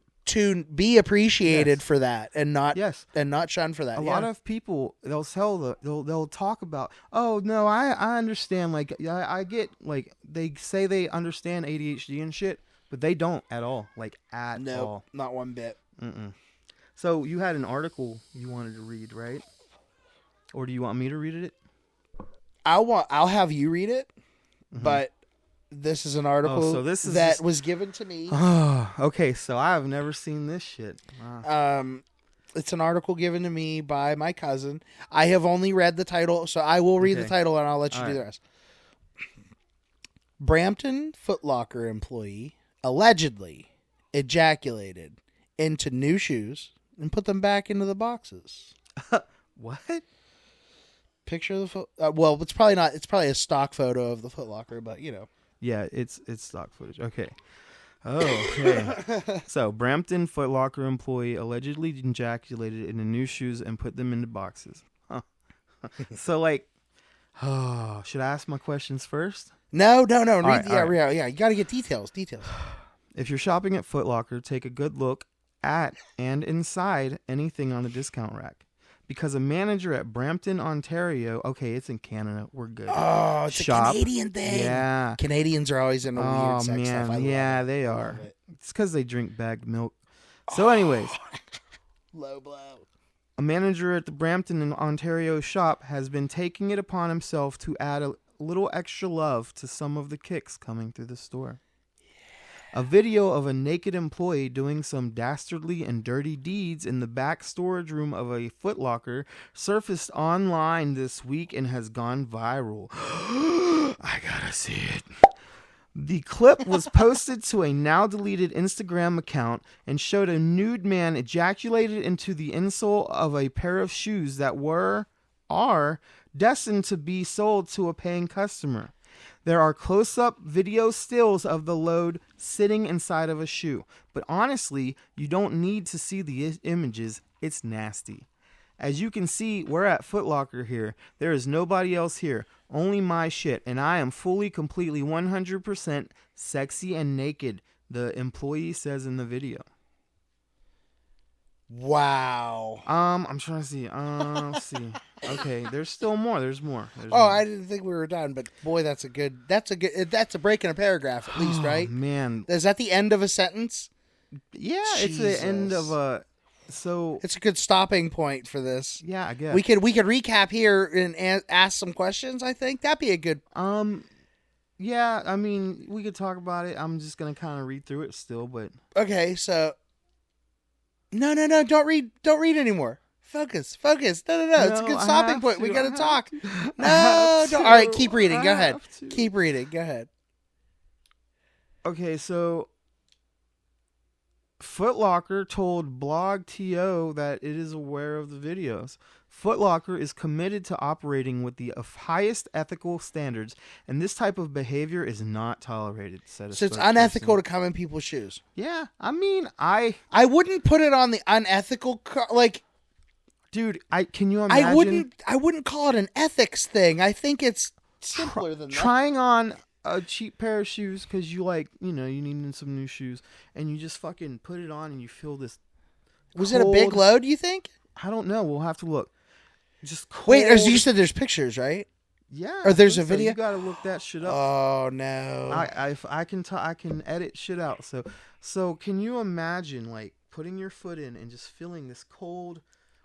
Speaker 1: be appreciated
Speaker 2: Yes.
Speaker 1: for that and not
Speaker 2: Yes.
Speaker 1: shunned for that.
Speaker 2: A
Speaker 1: Yeah.
Speaker 2: lot of people they'll talk about, oh no, I understand, like I get, like they say they understand ADHD and shit, but they don't at all, like at
Speaker 1: no,
Speaker 2: all.
Speaker 1: not one bit.
Speaker 2: Mm-mm. So you had an article you wanted to read, right? Or do you want me to read it?
Speaker 1: I'll have you read it, but this is an article
Speaker 2: so this is
Speaker 1: that
Speaker 2: just-
Speaker 1: was given to me.
Speaker 2: Okay, so I've never seen this shit. Wow.
Speaker 1: It's an article given to me by my cousin. I have only read the title, so I will read the
Speaker 2: Okay.
Speaker 1: title and I'll let you
Speaker 2: All
Speaker 1: do the
Speaker 2: right.
Speaker 1: rest. Brampton footlocker employee allegedly ejaculated into new shoes and put them back into the boxes.
Speaker 2: What?
Speaker 1: Picture of the foot. Well, it's probably not. It's probably a stock photo of the footlocker, but you know.
Speaker 2: Yeah, it's stock footage. Okay. Oh, okay. So, Brampton Foot Locker employee allegedly ejaculated in the new shoes and put them into boxes. Huh. So, like, should I ask my questions first?
Speaker 1: No.
Speaker 2: All right.
Speaker 1: Yeah. You got to get details.
Speaker 2: If you're shopping at Foot Locker, take a good look at and inside anything on the discount rack. Because a manager at Brampton, Ontario, okay, it's in Canada, we're good.
Speaker 1: Oh, it's a Canadian thing.
Speaker 2: Yeah.
Speaker 1: Canadians are always into weird sex
Speaker 2: man.
Speaker 1: stuff.
Speaker 2: Yeah, they are. It's because they drink bagged milk. So anyways.
Speaker 1: Low blow.
Speaker 2: A manager at the Brampton, Ontario shop has been taking it upon himself to add a little extra love to some of the kicks coming through the store. A video of a naked employee doing some dastardly and dirty deeds in the back storage room of a Foot Locker surfaced online this week and has gone viral. I gotta see it. The clip was posted to a now deleted Instagram account and showed a nude man ejaculated into the insole of a pair of shoes that are destined to be sold to a paying customer. There are close-up video stills of the load sitting inside of a shoe. But honestly, you don't need to see the images. It's nasty. As you can see, we're at Foot Locker here. There is nobody else here. Only my shit. And I am fully, completely, 100% sexy and naked, the employee says in the video.
Speaker 1: Wow.
Speaker 2: I'm trying to see. Let's see. Okay, there's still more. There's more.
Speaker 1: I didn't think we were done, but boy, that's a break in a paragraph at least, right?
Speaker 2: Man.
Speaker 1: Is that the end of a sentence?
Speaker 2: Yeah,
Speaker 1: Jesus.
Speaker 2: It's the end of a. So
Speaker 1: it's a good stopping point for this.
Speaker 2: Yeah, I guess
Speaker 1: we could recap here and ask some questions. I think that'd be a good.
Speaker 2: Yeah, I mean, we could talk about it. I'm just gonna kind of read through it still, but
Speaker 1: okay. So no, don't read anymore. Focus. No. It's a good stopping point. We gotta talk. No, don't. All right, keep reading. Go ahead. Keep reading. Go ahead.
Speaker 2: Okay, so Foot Locker told Blog TO that it is aware of the videos. Foot Locker is committed to operating with the highest ethical standards, and this type of behavior is not tolerated. So it's
Speaker 1: unethical to come in people's shoes.
Speaker 2: Yeah, I mean, I
Speaker 1: wouldn't put it on the unethical
Speaker 2: dude. Can you imagine?
Speaker 1: I wouldn't call it an ethics thing. I think it's simpler than that.
Speaker 2: Trying on a cheap pair of shoes because you needed some new shoes, and you just fucking put it on and you feel this.
Speaker 1: Was it a big load? You think?
Speaker 2: I don't know. We'll have to look. Just cold.
Speaker 1: Wait, as you said, there's pictures, right?
Speaker 2: Yeah.
Speaker 1: Or there's a video.
Speaker 2: You gotta look that shit up.
Speaker 1: Oh no.
Speaker 2: I can edit shit out. So can you imagine putting your foot in and just feeling this cold,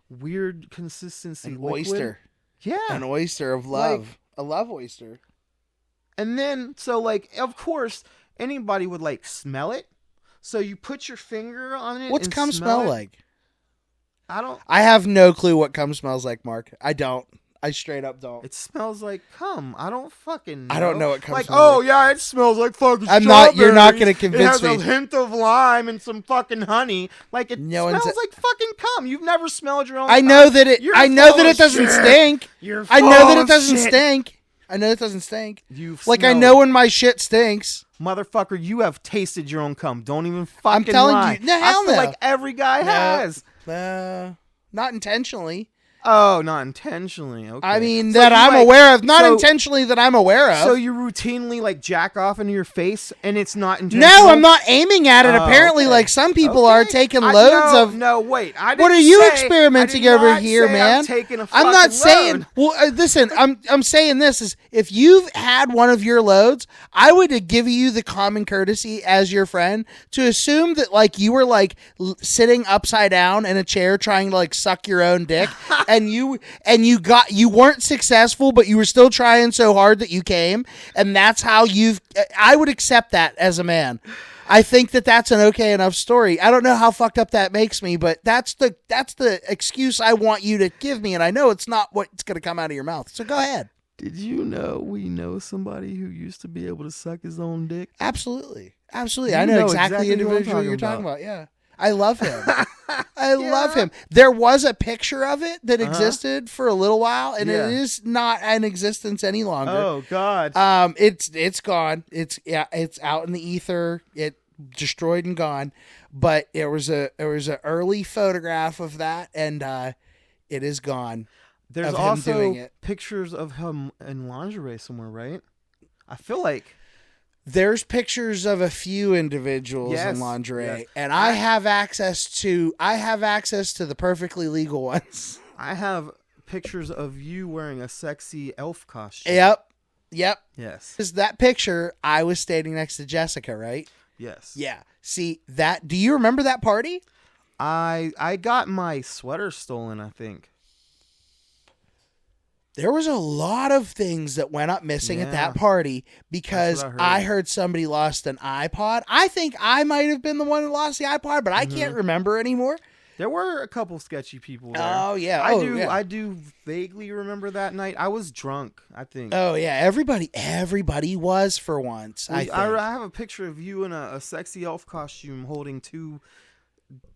Speaker 2: weird consistency?
Speaker 1: An
Speaker 2: liquid?
Speaker 1: oyster.
Speaker 2: Yeah.
Speaker 1: An oyster of love. A love oyster.
Speaker 2: And then of course anybody would smell it. So you put your finger on it.
Speaker 1: What's cum smell like?
Speaker 2: I
Speaker 1: have no clue what cum smells like, Mark. I don't. I straight up don't.
Speaker 2: It smells like cum. I don't fucking know.
Speaker 1: I don't know what cum smells like.
Speaker 2: Oh, yeah, it smells like fucking
Speaker 1: You're not going to convince me.
Speaker 2: It has a hint of lime and some fucking honey. It smells like fucking cum. You've never smelled your own cum.
Speaker 1: I know that it doesn't stink. I know that it doesn't stink. I know it doesn't stink. I know when my shit stinks.
Speaker 2: Motherfucker, you have tasted your own cum. Don't even fucking
Speaker 1: I'm telling
Speaker 2: lie.
Speaker 1: you. No, hell
Speaker 2: I feel like every guy has.
Speaker 1: Not intentionally.
Speaker 2: Oh, not intentionally. Okay.
Speaker 1: I mean, that I'm aware of. Not intentionally that I'm aware of.
Speaker 2: So you routinely jack off into your face and it's not intentional?
Speaker 1: No, I'm not aiming at it. Apparently, some people are taking loads of.
Speaker 2: No, wait.
Speaker 1: What are you experimenting over here, man? I'm not saying. Well, listen, I'm saying this is if you've had one of your loads, I would give you the common courtesy as your friend to assume that you were sitting upside down in a chair trying to suck your own dick. And you weren't successful, but you were still trying so hard that you came, and that's how I would accept that as a man. I think that's an okay enough story. I don't know how fucked up that makes me, but that's the excuse I want you to give me, and I know it's not what's going to come out of your mouth. So go ahead.
Speaker 2: Did you know we know somebody who used to be able to suck his own dick?
Speaker 1: Absolutely. I know exactly the individual you're talking about. Yeah. I love him. I love him. There was a picture of it that existed for a little while, and it is not in existence any longer.
Speaker 2: Oh God.
Speaker 1: It's gone. It's out in the ether. destroyed and gone. But there was a early photograph of that, and it is gone.
Speaker 3: There's
Speaker 1: of him
Speaker 3: also
Speaker 1: doing it.
Speaker 3: pictures of him in lingerie somewhere, right? I feel like
Speaker 1: There's pictures of a few individuals
Speaker 3: Yes,
Speaker 1: in lingerie,
Speaker 3: yes.
Speaker 1: and I have access to the perfectly legal ones.
Speaker 3: I have pictures of you wearing a sexy elf costume.
Speaker 1: Yep.
Speaker 3: Yes.
Speaker 1: Is that picture? I was standing next to Jessica, right?
Speaker 3: Yes.
Speaker 1: Yeah. See that? Do you remember that party?
Speaker 3: I got my sweater stolen, I think.
Speaker 1: There was a lot of things that went up missing at that
Speaker 3: Yeah.
Speaker 1: party because
Speaker 3: That's what I
Speaker 1: I
Speaker 3: heard.
Speaker 1: heard somebody lost an iPod. I think I might have been the one who lost the iPod, but I can't remember anymore.
Speaker 3: There were a couple sketchy people there.
Speaker 1: Oh yeah.
Speaker 3: I do vaguely remember that night. I was drunk, I think.
Speaker 1: Oh yeah. Everybody was for once. I think.
Speaker 3: I have a picture of you in a sexy elf costume holding 2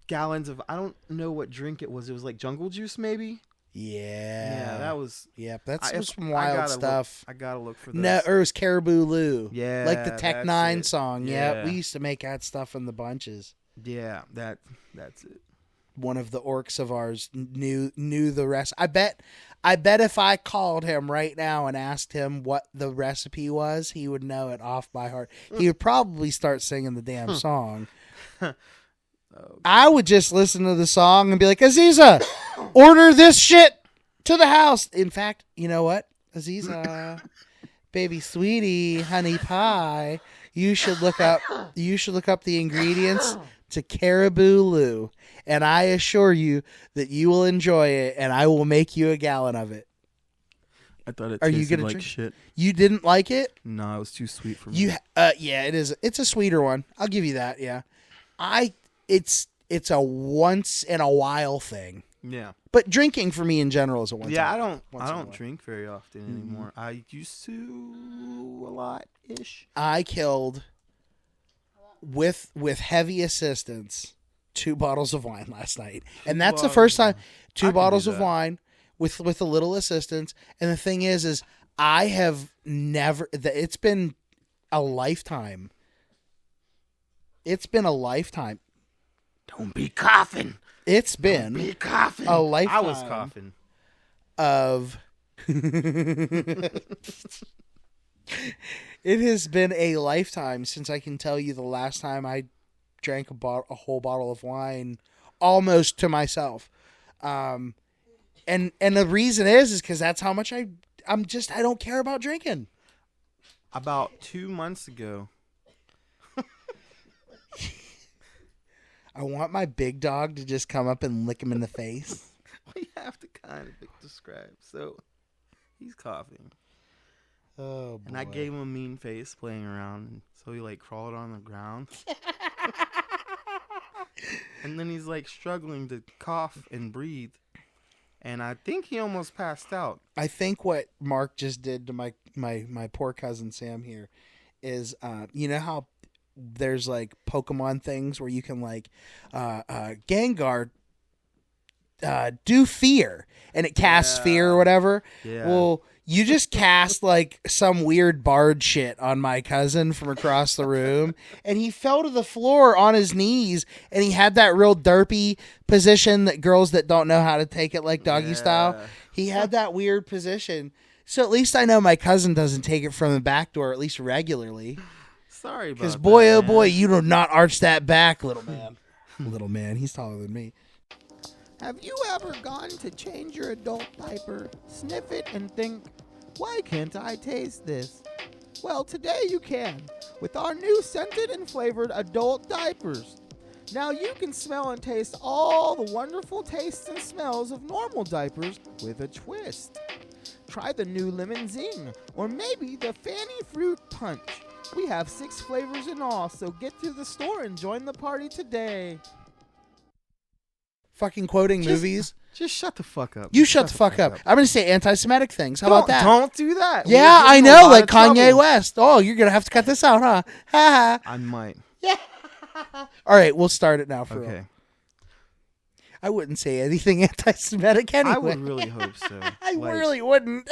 Speaker 3: gallons of, I don't know what drink it was. It was like jungle juice, maybe?
Speaker 1: Yeah.
Speaker 3: that was...
Speaker 1: Yep. That's
Speaker 3: I-
Speaker 1: some
Speaker 3: I
Speaker 1: wild
Speaker 3: gotta
Speaker 1: stuff.
Speaker 3: I gotta look for this.
Speaker 1: No, or it was Caribou Lou.
Speaker 3: Yeah,
Speaker 1: Like the Tech
Speaker 3: that's
Speaker 1: 9
Speaker 3: it.
Speaker 1: song. Yeah.
Speaker 3: Yeah.
Speaker 1: We used to make that stuff in the bunches.
Speaker 3: Yeah, that's it.
Speaker 1: One of the orcs of ours knew the rest. I bet if I called him right now and asked him what the recipe was, he would know it off by heart. He would probably start singing the damn song. I would just listen to the song and be like, Aziza, order this shit to the house. In fact, you know what? Aziza, baby sweetie, honey pie, you should look up the ingredients to Caribou Lou. And I assure you that you will enjoy it, and I will make you a gallon of it.
Speaker 3: I thought it
Speaker 1: Are you
Speaker 3: tasted
Speaker 1: gonna
Speaker 3: like
Speaker 1: drink?
Speaker 3: shit.
Speaker 1: You didn't like it?
Speaker 3: No, it was too sweet for me.
Speaker 1: Yeah, it is. It's a sweeter one. I'll give you that. Yeah, it's a once in a while thing.
Speaker 3: Yeah.
Speaker 1: But drinking for me in general is a once.
Speaker 3: Yeah,
Speaker 1: in
Speaker 3: I
Speaker 1: a
Speaker 3: don't
Speaker 1: once in a while.
Speaker 3: drink very often anymore. I used to a lot ish.
Speaker 1: I killed with heavy assistance 2 bottles of wine last night, and that's the
Speaker 3: bottles
Speaker 1: first
Speaker 3: of
Speaker 1: time
Speaker 3: wine. I
Speaker 1: 2
Speaker 3: can
Speaker 1: bottles
Speaker 3: do
Speaker 1: of
Speaker 3: that.
Speaker 1: wine with a little assistance. And the thing is I have never. It's been a lifetime. It's been a lifetime.
Speaker 3: Don't be coughing.
Speaker 1: It's been
Speaker 3: Be coughing.
Speaker 1: a lifetime.
Speaker 3: I was coughing.
Speaker 1: Of it has been a lifetime since I can tell you the last time I drank a whole bottle of wine almost to myself. And the reason is because that's how much I don't care about drinking.
Speaker 3: About 2 months ago.
Speaker 1: I want my big dog to just come up and lick him in the face.
Speaker 3: We have to kind of describe. So, he's coughing.
Speaker 1: Oh, boy.
Speaker 3: And I gave him a mean face playing around. And so he like crawled on the ground. And then he's like struggling to cough and breathe. And I think he almost passed out.
Speaker 1: I think what Mark just did to my poor cousin Sam here is, you know how there's like Pokemon things where you can like Gengar do fear and it casts fear or whatever.
Speaker 3: Yeah.
Speaker 1: Well, you just cast like some weird bard shit on my cousin from across the room, and he fell to the floor on his knees, and he had that real derpy position that girls that don't know how to take it like doggy style. He had that weird position. So at least I know my cousin doesn't take it from the back door, at least regularly.
Speaker 3: Sorry about
Speaker 1: Because
Speaker 3: that.
Speaker 1: boy, oh
Speaker 3: man.
Speaker 1: boy, you do not arch that back, little man. Little man, he's taller than me.
Speaker 6: Have you ever gone to change your adult diaper, sniff it, and think, why can't I taste this? Well, today you can, with our new scented and flavored adult diapers. Now you can smell and taste all the wonderful tastes and smells of normal diapers with a twist. Try the new lemon zing, or maybe the fanny fruit punch. We have 6 flavors in all, so get to the store and join the party today.
Speaker 1: Fucking quoting movies.
Speaker 3: Just shut the fuck up.
Speaker 1: You shut the fuck up. I'm going to say anti-Semitic things. How about that?
Speaker 3: Don't do that.
Speaker 1: Yeah,
Speaker 3: We'll get
Speaker 1: I
Speaker 3: you in a
Speaker 1: know,
Speaker 3: lot
Speaker 1: like
Speaker 3: of
Speaker 1: Kanye
Speaker 3: trouble.
Speaker 1: West. Oh, you're going to have to cut this out, huh? Ha ha.
Speaker 3: I might.
Speaker 1: All right, we'll start it now for real.
Speaker 3: Okay.
Speaker 1: I wouldn't say anything anti-Semitic anyway.
Speaker 3: I would really hope so.
Speaker 1: I
Speaker 3: Like,
Speaker 1: really wouldn't.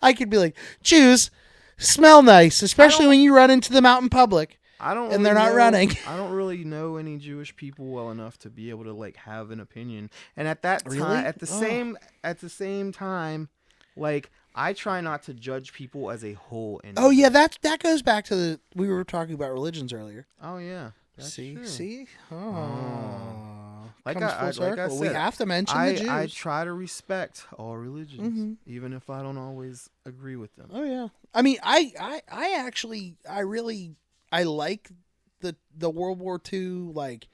Speaker 1: I could be like, Jews smell nice, especially when you run into them out in public.
Speaker 3: I don't.
Speaker 1: And they're not running.
Speaker 3: I don't really know any Jewish people well enough to be able to like have an opinion. And at that time,
Speaker 1: Really?
Speaker 3: at the same time, like I try not to judge people as a whole.
Speaker 1: Oh yeah, that goes back to we were talking about religions earlier.
Speaker 3: Oh yeah. That's true.
Speaker 1: See. Oh.
Speaker 3: Like
Speaker 1: Comes
Speaker 3: I
Speaker 1: full circle.
Speaker 3: said,
Speaker 1: We have to mention the Jews.
Speaker 3: I try to respect all religions,
Speaker 1: Mm-hmm.
Speaker 3: even if I don't always agree with them.
Speaker 1: Oh yeah. I mean, I actually I like the World War II like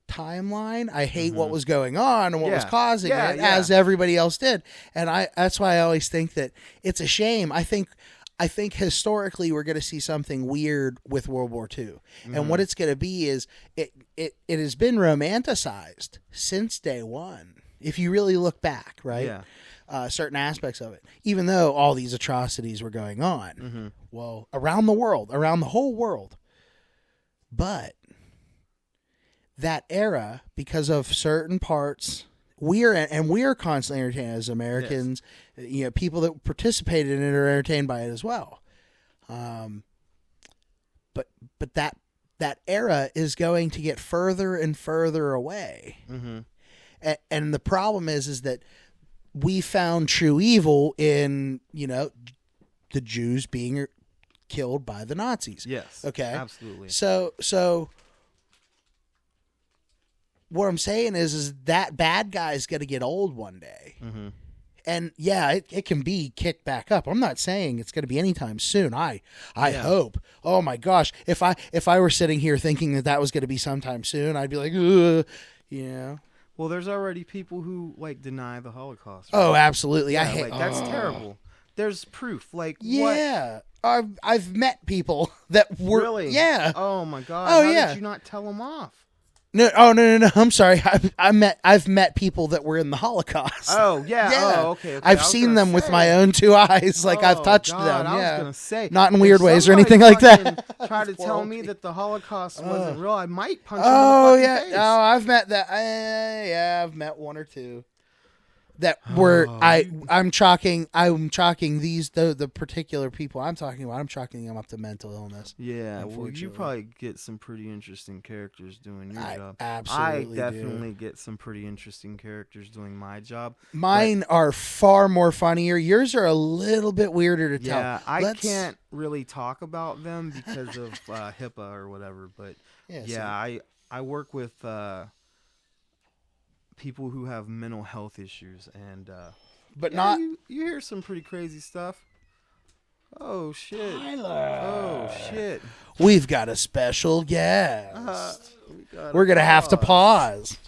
Speaker 1: timeline. I hate what was going on and what was
Speaker 3: Yeah.
Speaker 1: causing
Speaker 3: Yeah,
Speaker 1: it,
Speaker 3: yeah.
Speaker 1: as everybody else did. And that's why I always think that it's a shame. I think historically we're going to see something weird with World War II. And what it's going to be is it has been romanticized since day one. If you really look back, right?
Speaker 3: Yeah.
Speaker 1: Certain aspects of it, even though all these atrocities were going on, well, around the whole world. But that era, because of certain parts, we're constantly entertained as Americans. Yes. You know, people that participated in it are entertained by it as well. But that era is going to get further and further away. And the problem is that we found true evil in, the Jews being killed by the Nazis.
Speaker 3: Yes.
Speaker 1: Okay.
Speaker 3: Absolutely.
Speaker 1: So what I'm saying is that bad guy's going to get old one day. And yeah, it can be kicked back up. I'm not saying it's going to be anytime soon. I hope. Oh my gosh, if I were sitting here thinking that was going to be sometime soon, I'd be like, ugh,
Speaker 3: Well, there's already people who like deny the Holocaust. Right?
Speaker 1: Oh, absolutely.
Speaker 3: Yeah,
Speaker 1: I hate
Speaker 3: that's terrible. There's proof. Like
Speaker 1: yeah. I've met people that were
Speaker 3: really.
Speaker 1: Yeah.
Speaker 3: Oh my god.
Speaker 1: Oh
Speaker 3: How
Speaker 1: yeah.
Speaker 3: did you not tell them off?
Speaker 1: No. Oh no. I'm sorry. I've met people that were in the Holocaust.
Speaker 3: Oh yeah.
Speaker 1: Yeah.
Speaker 3: Oh okay.
Speaker 1: I've seen them with my own two eyes. Like I've touched
Speaker 3: God,
Speaker 1: them.
Speaker 3: I
Speaker 1: Yeah.
Speaker 3: was gonna say
Speaker 1: Not in
Speaker 3: if
Speaker 1: weird ways or
Speaker 3: somebody
Speaker 1: anything like that.
Speaker 3: fucking Tried to tell me that the Holocaust wasn't real. I might punch
Speaker 1: Oh
Speaker 3: him in the
Speaker 1: yeah.
Speaker 3: fucking face.
Speaker 1: Oh, I've met that. Yeah, I've met one or two. That were I'm chalking these the particular people I'm talking about. I'm chalking them up to mental illness.
Speaker 3: Yeah, well, you
Speaker 1: unfortunately.
Speaker 3: probably get some pretty interesting characters doing your job.
Speaker 1: Absolutely
Speaker 3: I definitely get some pretty interesting characters doing my job.
Speaker 1: Mine are far more funnier. Yours are a little bit weirder to tell.
Speaker 3: Yeah, I can't really talk about them because of HIPAA or whatever. But I work with people who have mental health issues, and you hear some pretty crazy stuff. Oh shit!
Speaker 1: Tyler.
Speaker 3: Oh shit!
Speaker 1: We've got a special guest.
Speaker 3: We're
Speaker 1: gonna have to pause.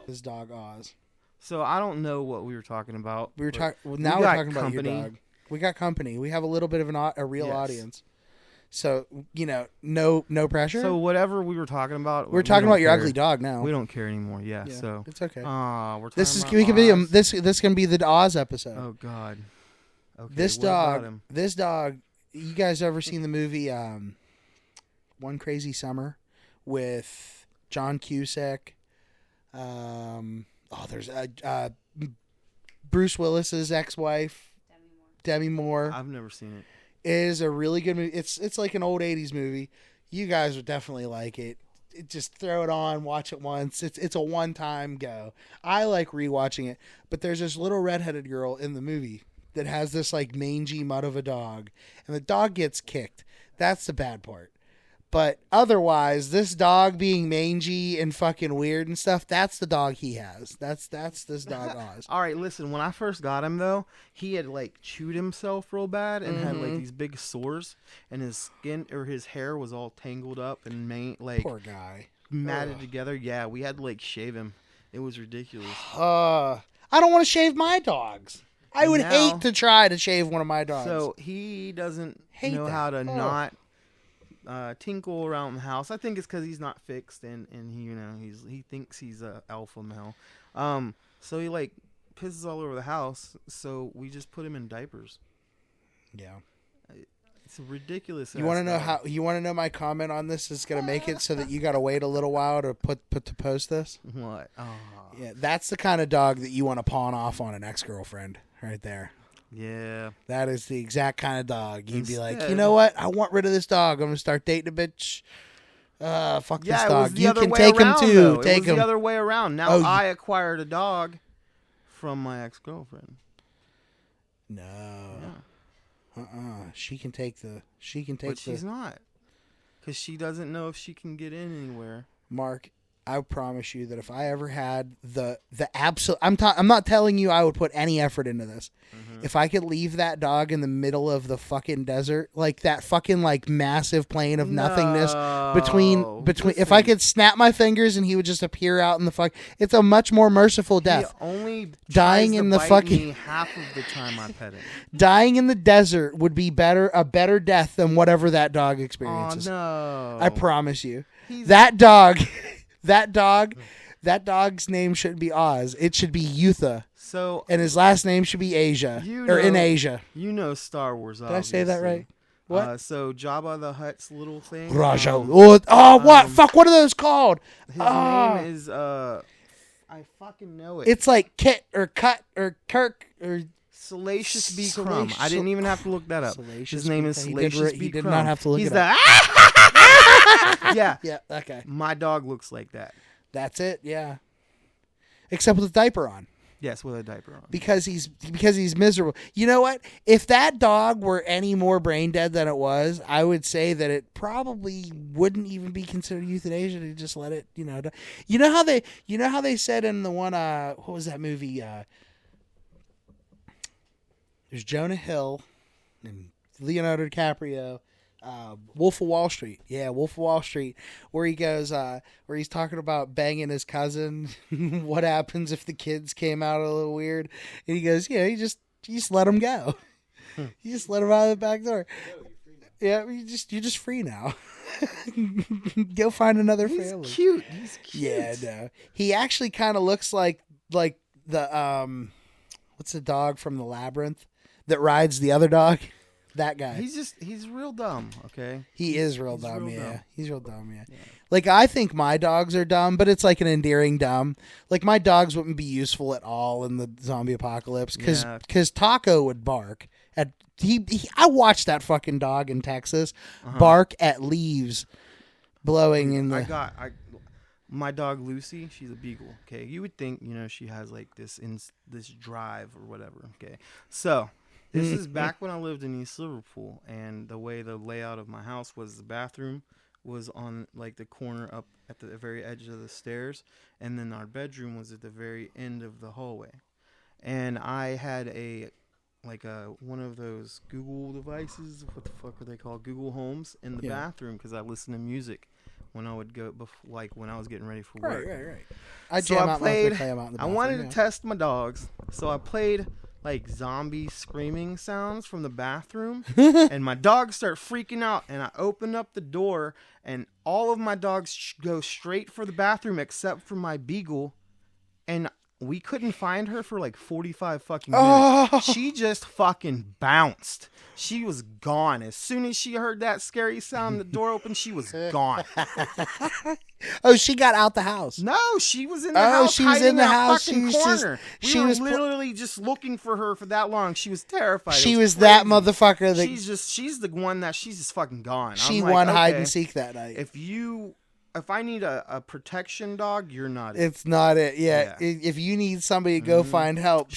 Speaker 1: His dog Oz.
Speaker 3: So I don't know what we were talking about.
Speaker 1: We were talking. We're
Speaker 3: got
Speaker 1: talking about your
Speaker 3: company.
Speaker 1: dog. We got company. We have a little bit of a real
Speaker 3: Yes.
Speaker 1: audience. So no pressure.
Speaker 3: So whatever we were talking about,
Speaker 1: we're talking about your ugly dog now.
Speaker 3: We don't care anymore. Yeah. So
Speaker 1: it's okay.
Speaker 3: we're
Speaker 1: This is
Speaker 3: talking
Speaker 1: we
Speaker 3: about
Speaker 1: can be
Speaker 3: Oz.
Speaker 1: this can be the Oz episode.
Speaker 3: Oh God. Okay.
Speaker 1: This
Speaker 3: what about
Speaker 1: dog.
Speaker 3: him?
Speaker 1: This dog. You guys ever seen the movie One Crazy Summer with John Cusack? There's Bruce Willis's ex-wife, Demi Moore.
Speaker 3: I've never seen it.
Speaker 1: It is a really good movie. It's like an old 80s movie. You guys would definitely like it. Just throw it on, watch it once. It's a one-time go. I like rewatching it. But there's this little redheaded girl in the movie that has this like mangy mutt of a dog, and the dog gets kicked. That's the bad part. But otherwise, this dog being mangy and fucking weird and stuff, that's the dog he has. That's this dog Oz.
Speaker 3: All right, listen. When I first got him, though, he had like chewed himself real bad and had
Speaker 1: Mm-hmm.
Speaker 3: like these big sores, and his skin or his hair was all tangled up and
Speaker 1: Poor guy.
Speaker 3: matted together. Yeah, we had to like shave him. It was ridiculous.
Speaker 1: I don't want to shave my dogs. I would
Speaker 3: Now-
Speaker 1: hate to try to shave one of my dogs.
Speaker 3: So he doesn't
Speaker 1: Hate
Speaker 3: know
Speaker 1: that.
Speaker 3: how to
Speaker 1: Oh.
Speaker 3: not tinkle around the house. I think it's because he's not fixed and he thinks he's a alpha male. So he like pisses all over the house. So we just put him in diapers.
Speaker 1: yeah.
Speaker 3: It's ridiculous.
Speaker 1: You want to know how? You want to know my comment on this is going to make it so that you got to wait a little while to post this.
Speaker 3: What? Oh.
Speaker 1: Yeah, that's the kind of dog that you want to pawn off on an ex-girlfriend right there.
Speaker 2: Yeah.
Speaker 1: That is the exact kind of dog. You'd be like,
Speaker 2: Instead-
Speaker 1: you know what? I want rid of this dog. I'm gonna start dating a bitch. Fuck this
Speaker 2: Yeah, it was
Speaker 1: dog.
Speaker 2: the
Speaker 1: You
Speaker 2: other
Speaker 1: can
Speaker 2: way
Speaker 1: take him
Speaker 2: around,
Speaker 1: too.
Speaker 2: though.
Speaker 1: Take
Speaker 2: It was
Speaker 1: him.
Speaker 2: the other way around. Now
Speaker 1: Oh, you-
Speaker 2: I acquired a dog from my ex-girlfriend.
Speaker 1: No.
Speaker 2: Yeah.
Speaker 1: She can take the. She can take
Speaker 2: But
Speaker 1: the.
Speaker 2: she's not. Because she doesn't know if she can get in anywhere.
Speaker 1: Mark, I promise you that if I ever had the absolute, I'm not telling you I would put any effort into this.
Speaker 2: Mm-hmm.
Speaker 1: If I could leave that dog in the middle of the fucking desert, like that fucking like massive plain of nothingness between, if I could snap my fingers and he would just appear out in the fuck, it's a much more merciful death.
Speaker 2: He only
Speaker 1: Dying
Speaker 2: tries
Speaker 1: in
Speaker 2: to
Speaker 1: the
Speaker 2: bite
Speaker 1: fucking-
Speaker 2: me half of the time I pet him.
Speaker 1: Dying in the desert would be a better death than whatever that dog
Speaker 2: Oh
Speaker 1: experiences.
Speaker 2: no!
Speaker 1: I promise you.
Speaker 2: He's-
Speaker 1: That dog, that dog's name shouldn't be Oz. It should be Yutha.
Speaker 2: So
Speaker 1: And his last name should be Asia.
Speaker 2: You
Speaker 1: or in
Speaker 2: know-
Speaker 1: Asia.
Speaker 2: you know Star Wars.
Speaker 1: Did I say that right? What?
Speaker 2: So Jabba the Hutt's little thing.
Speaker 1: Raja. What? Fuck, what are those called?
Speaker 2: His name is I fucking know it.
Speaker 1: It's like Kit or Cut or Kirk or
Speaker 2: Salacious B. Crumb. I didn't even have to look that up.
Speaker 1: Salacious
Speaker 2: His name
Speaker 1: B-
Speaker 2: is
Speaker 1: he did
Speaker 2: Salacious
Speaker 1: he
Speaker 2: B.
Speaker 1: did
Speaker 2: Crumb.
Speaker 1: not have to look
Speaker 2: He's
Speaker 1: it
Speaker 2: the
Speaker 1: up.
Speaker 2: yeah.
Speaker 1: Yeah, okay.
Speaker 2: My dog looks like that.
Speaker 1: That's it, yeah. Except with a diaper on.
Speaker 2: Yes, with a diaper on.
Speaker 1: Because he's miserable. You know what? If that dog were any more brain dead than it was, I would say that it probably wouldn't even be considered euthanasia to just let it, die. You know how they said in the one what was that movie? There's Jonah Hill and Leonardo DiCaprio. Wolf of Wall Street. Yeah, Wolf of Wall Street, where he goes, where he's talking about banging his cousin. What happens if the kids came out a little weird? And he goes, yeah, you just let them go. You just let them out of the back door. Yeah, you're just free now. Go find another family.
Speaker 2: Cute. He's cute.
Speaker 1: Yeah, no. He actually kind of looks like the what's the dog from the Labyrinth that rides the other dog? That guy.
Speaker 2: He's real dumb, okay?
Speaker 1: He is real
Speaker 2: He's
Speaker 1: dumb,
Speaker 2: real
Speaker 1: yeah.
Speaker 2: dumb.
Speaker 1: He's real dumb, yeah. Like, I think my dogs are dumb, but it's like an endearing dumb. Like, my dogs wouldn't be useful at all in the zombie apocalypse because
Speaker 2: Yeah.
Speaker 1: Taco would bark. I watched that fucking dog in Texas bark at leaves blowing in the...
Speaker 2: My dog Lucy, she's a beagle, okay? You would think, she has like this drive or whatever, okay? So... This is back when I lived in East Liverpool, and the way the layout of my house was, the bathroom was on like the corner up at the very edge of the stairs, and then our bedroom was at the very end of the hallway. And I had one of those Google devices, what the fuck are they called? Google Homes in the bathroom because I listened to music when I would go when I was getting ready for work.
Speaker 1: Right. I jam out my play them out in the
Speaker 2: I
Speaker 1: bathroom,
Speaker 2: wanted to test my dogs, so I played like zombie screaming sounds from the bathroom, and my dogs start freaking out, and I open up the door, and all of my dogs go straight for the bathroom except for my beagle, and we couldn't find her for like 45 fucking minutes. She just fucking bounced. She was gone. As soon as she heard that scary sound, the door opened, she was gone.
Speaker 1: Oh, she got out the house.
Speaker 2: No, she was in the house.
Speaker 1: She was in the house.
Speaker 2: Fucking
Speaker 1: She was
Speaker 2: corner.
Speaker 1: just-
Speaker 2: We were literally just looking for her for that long. She was terrified.
Speaker 1: She
Speaker 2: It
Speaker 1: was
Speaker 2: crazy.
Speaker 1: that motherfucker that
Speaker 2: She's the one that she's just fucking gone.
Speaker 1: she
Speaker 2: I'm like,
Speaker 1: won hide
Speaker 2: okay,
Speaker 1: and seek that night.
Speaker 2: If I need a protection dog, you're not it.
Speaker 1: It's not it. Yeah.
Speaker 2: Yeah.
Speaker 1: If you need somebody to go find help,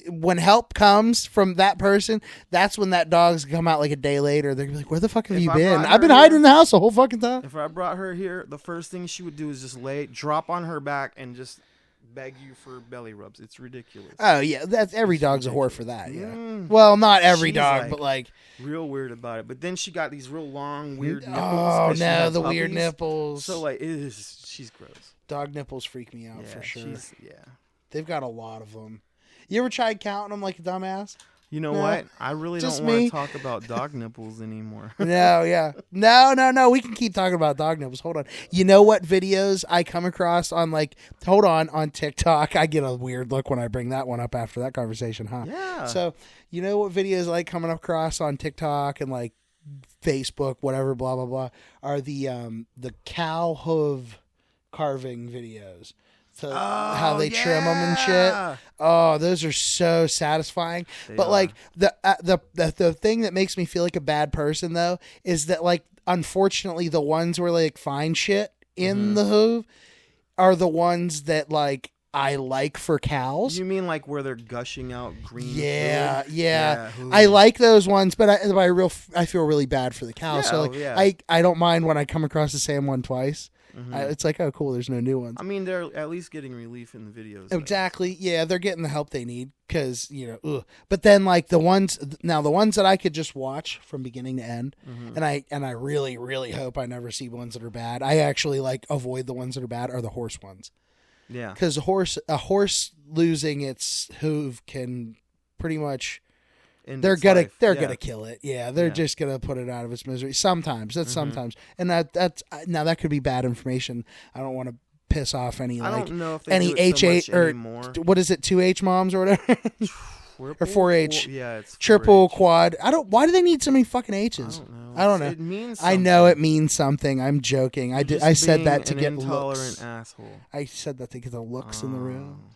Speaker 1: when help comes from that person, that's when that dog's come out like a day later. They're gonna be like, where the fuck have
Speaker 2: If
Speaker 1: you
Speaker 2: I
Speaker 1: been?
Speaker 2: brought
Speaker 1: I've been
Speaker 2: her
Speaker 1: hiding
Speaker 2: here-
Speaker 1: in the house the whole fucking time.
Speaker 2: If I brought her here, the first thing she would do is just drop on her back and just beg you for belly rubs. It's ridiculous.
Speaker 1: Oh yeah, that's every dog's a whore for that. Yeah.
Speaker 2: Mm.
Speaker 1: Well, not every
Speaker 2: She's
Speaker 1: dog,
Speaker 2: like-
Speaker 1: but like.
Speaker 2: Real weird about it. But then she got these real long, weird nipples.
Speaker 1: Oh
Speaker 2: 'cause she
Speaker 1: no,
Speaker 2: had
Speaker 1: the weird
Speaker 2: puppies.
Speaker 1: nipples.
Speaker 2: So she's gross.
Speaker 1: Dog nipples freak me out for sure.
Speaker 2: Yeah.
Speaker 1: They've got a lot of them. You ever tried counting them like a dumbass?
Speaker 2: You know
Speaker 1: No,
Speaker 2: what? I really
Speaker 1: just
Speaker 2: don't want
Speaker 1: me.
Speaker 2: to talk about dog nipples anymore.
Speaker 1: No, yeah. No. We can keep talking about dog nipples. Hold on. You know what videos I come across on on TikTok? I get a weird look when I bring that one up after that conversation, huh?
Speaker 2: Yeah.
Speaker 1: So, you know what videos I like coming across on TikTok and like Facebook, whatever, blah, blah, blah, are the cow hoof carving videos. how they trim them and shit. Oh, those are so satisfying. But like the thing that makes me feel like a bad person though is that like unfortunately the ones where like find shit in the hoof are the ones that like I like for cows.
Speaker 2: You mean like where they're gushing out green?
Speaker 1: Yeah,
Speaker 2: fluid?
Speaker 1: yeah.
Speaker 2: Ooh.
Speaker 1: I like those ones, but I feel really bad for the cows.
Speaker 2: Yeah,
Speaker 1: so like, I don't mind when I come across the same one twice. It's like, oh, cool. There's no new ones.
Speaker 2: I mean, they're at least getting relief in the videos.
Speaker 1: Exactly. Yeah, they're getting the help they need because But then like the ones that I could just watch from beginning to end, and I really really hope I never see ones that are bad. I actually like avoid the ones that are bad are the horse ones.
Speaker 2: Yeah,
Speaker 1: because a horse losing its hoof can pretty much. They're gonna kill it. Yeah, they're just gonna put it out of its misery. Sometimes sometimes, and that's now that could be bad information. I don't want to piss off any
Speaker 2: I
Speaker 1: like
Speaker 2: don't know if they
Speaker 1: any
Speaker 2: do it so
Speaker 1: H8
Speaker 2: much
Speaker 1: or
Speaker 2: anymore.
Speaker 1: what is it 2H moms or whatever or 4H.
Speaker 2: Yeah, it's 4H.
Speaker 1: Triple quad. Why do they need so many fucking H's?
Speaker 2: I don't know.
Speaker 1: It
Speaker 2: means
Speaker 1: I know it means something. I'm joking. I said that to get
Speaker 2: intolerant
Speaker 1: looks.
Speaker 2: Asshole.
Speaker 1: I said that to get the looks in the room.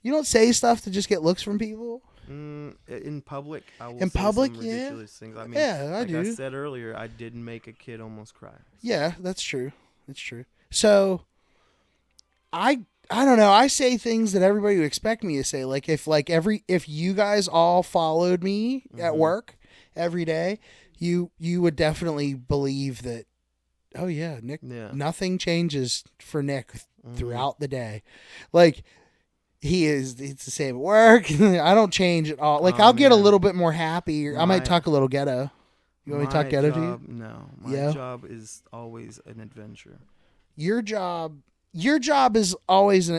Speaker 1: You don't say stuff to just get looks from people.
Speaker 2: In public, I will
Speaker 1: in
Speaker 2: say
Speaker 1: public,
Speaker 2: some ridiculous things. I mean,
Speaker 1: I do.
Speaker 2: Like I said earlier, I did make a kid almost cry.
Speaker 1: Yeah, that's true. That's true. So, I don't know. I say things that everybody would expect me to say. Like if you guys all followed me at work every day, you would definitely believe that. Oh yeah, Nick. Yeah. Nothing changes for Nick throughout the day. Like. It's the same at work. I don't change at all. Like I'll get a little bit more happy. I might talk a little ghetto. You want me to talk ghetto to you?
Speaker 2: No. My job is always an adventure.
Speaker 1: Your job is always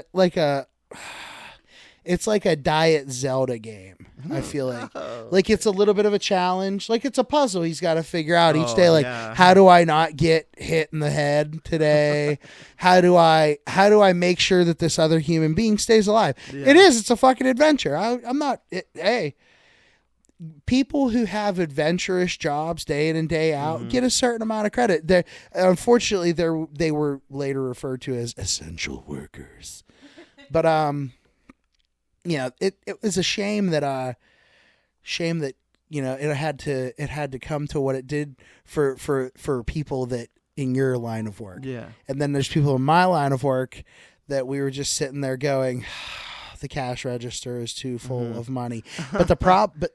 Speaker 1: it's like a Diet Zelda game. I feel like it's a little bit of a challenge. Like it's a puzzle he's got to figure out each day. Like how do I not get hit in the head today? How do I make sure that this other human being stays alive? Yeah. It's a fucking adventure. I'm not. Hey, people who have adventurous jobs day in and day out get a certain amount of credit. Unfortunately, they were later referred to as essential workers. But it was a shame that it had to come to what it did for people that in your line of work. Yeah. And then there's people in my line of work that we were just sitting there going, the cash register is too full of money. But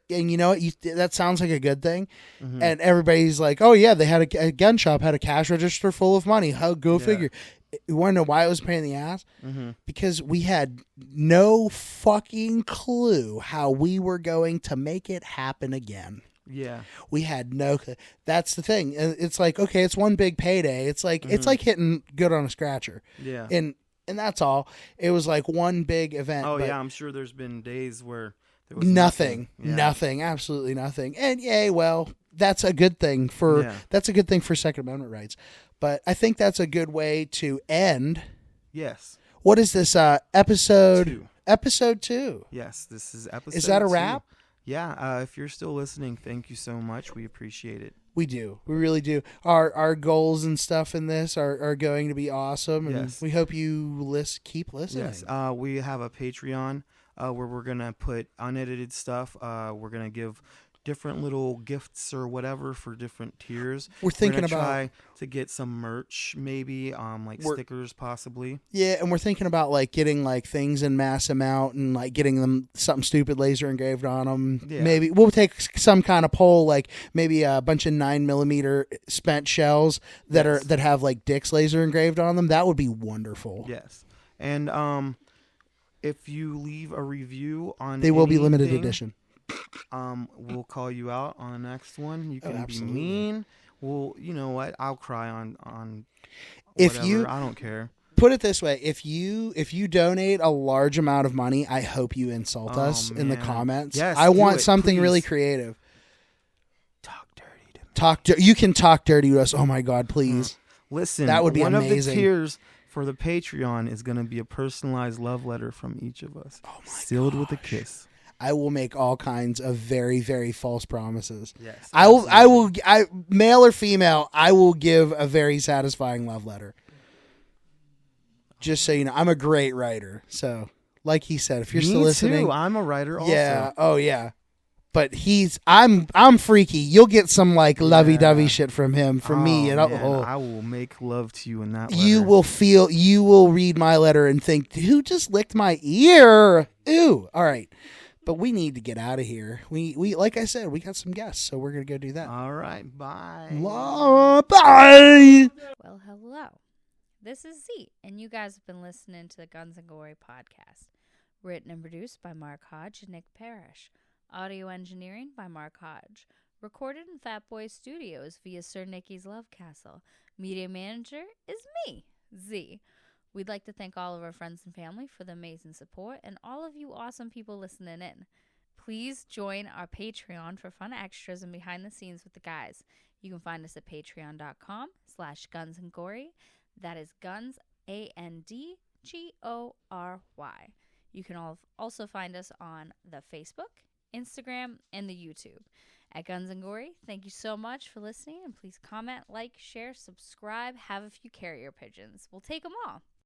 Speaker 1: and you know what? That sounds like a good thing. And everybody's like, oh yeah, they had a gun shop had a cash register full of money. Go figure. You want to know why it was a pain in the ass? Because we had no fucking clue how we were going to make it happen again. Yeah. We had no clue. That's the thing. It's like, okay, it's one big payday. It's like hitting good on a scratcher. Yeah. And that's all. It was like one big event.
Speaker 2: Oh, yeah. I'm sure there's been days where there was
Speaker 1: nothing. Absolutely nothing. And that's a good thing for Second Amendment rights. But I think that's a good way to end. Yes. What is this episode? 2. Episode 2.
Speaker 2: Yes, this is episode 2.
Speaker 1: Is that a wrap?
Speaker 2: Yeah. If you're still listening, thank you so much. We appreciate it.
Speaker 1: We do. We really do. Our goals and stuff in this are going to be awesome. And we hope you keep listening.
Speaker 2: Yes. We have a Patreon where we're going to put unedited stuff. We're going to give different little gifts or whatever for different tiers.
Speaker 1: We're thinking about
Speaker 2: try to get some merch, maybe stickers, possibly.
Speaker 1: Yeah, and we're thinking about like getting like things in mass amount and like getting them something stupid laser engraved on them. Yeah. Maybe we'll take some kind of poll, like maybe a bunch of 9mm spent shells that have like dicks laser engraved on them. That would be wonderful.
Speaker 2: Yes, and if you leave a review on,
Speaker 1: they will be limited edition.
Speaker 2: We'll call you out on the next one. You can be mean. Well, you know what? I'll cry on whatever. I don't care.
Speaker 1: Put it this way: if you donate a large amount of money, I hope you insult us in the comments.
Speaker 2: Yes,
Speaker 1: I want something really creative.
Speaker 2: Talk dirty to me.
Speaker 1: You can talk dirty to us. Oh my God, please.
Speaker 2: Listen,
Speaker 1: that would be
Speaker 2: amazing.
Speaker 1: One of the
Speaker 2: tiers for the Patreon is going to be a personalized love letter from each of us, sealed with a kiss.
Speaker 1: I will make all kinds of very, very false promises.
Speaker 2: Yes,
Speaker 1: I will, male or female, I will give a very satisfying love letter. Just so you know, I'm a great writer. So, like he said, if you're
Speaker 3: Me
Speaker 1: still listening,
Speaker 3: too. I'm a writer also.
Speaker 1: yeah, oh yeah. But I'm freaky. You'll get some like lovey-dovey
Speaker 3: Yeah.
Speaker 1: shit from him, from me, and
Speaker 3: man,
Speaker 1: oh,
Speaker 3: I will make love to you in that
Speaker 1: you
Speaker 3: letter.
Speaker 1: you will read my letter and think, who just licked my ear? Ooh, all right. But we need to get out of here. We like I said, we got some guests, so we're gonna go do that.
Speaker 3: All right, bye.
Speaker 1: Bye.
Speaker 5: Well, hello. This is Z, and you guys have been listening to the Guns and Gory podcast. Written and produced by Mark Hodge and Nick Parrish. Audio engineering by Mark Hodge. Recorded in Fat Boy Studios via Sir Nicky's Love Castle. Media manager is me, Z. We'd like to thank all of our friends and family for the amazing support and all of you awesome people listening in. Please join our Patreon for fun extras and behind the scenes with the guys. You can find us at patreon.com/gunsandgory. That is guns, ANDGORY. You can also find us on the Facebook, Instagram, and the YouTube at Guns and Gory. Thank you so much for listening, and please comment, like, share, subscribe, have a few carrier pigeons. We'll take them all.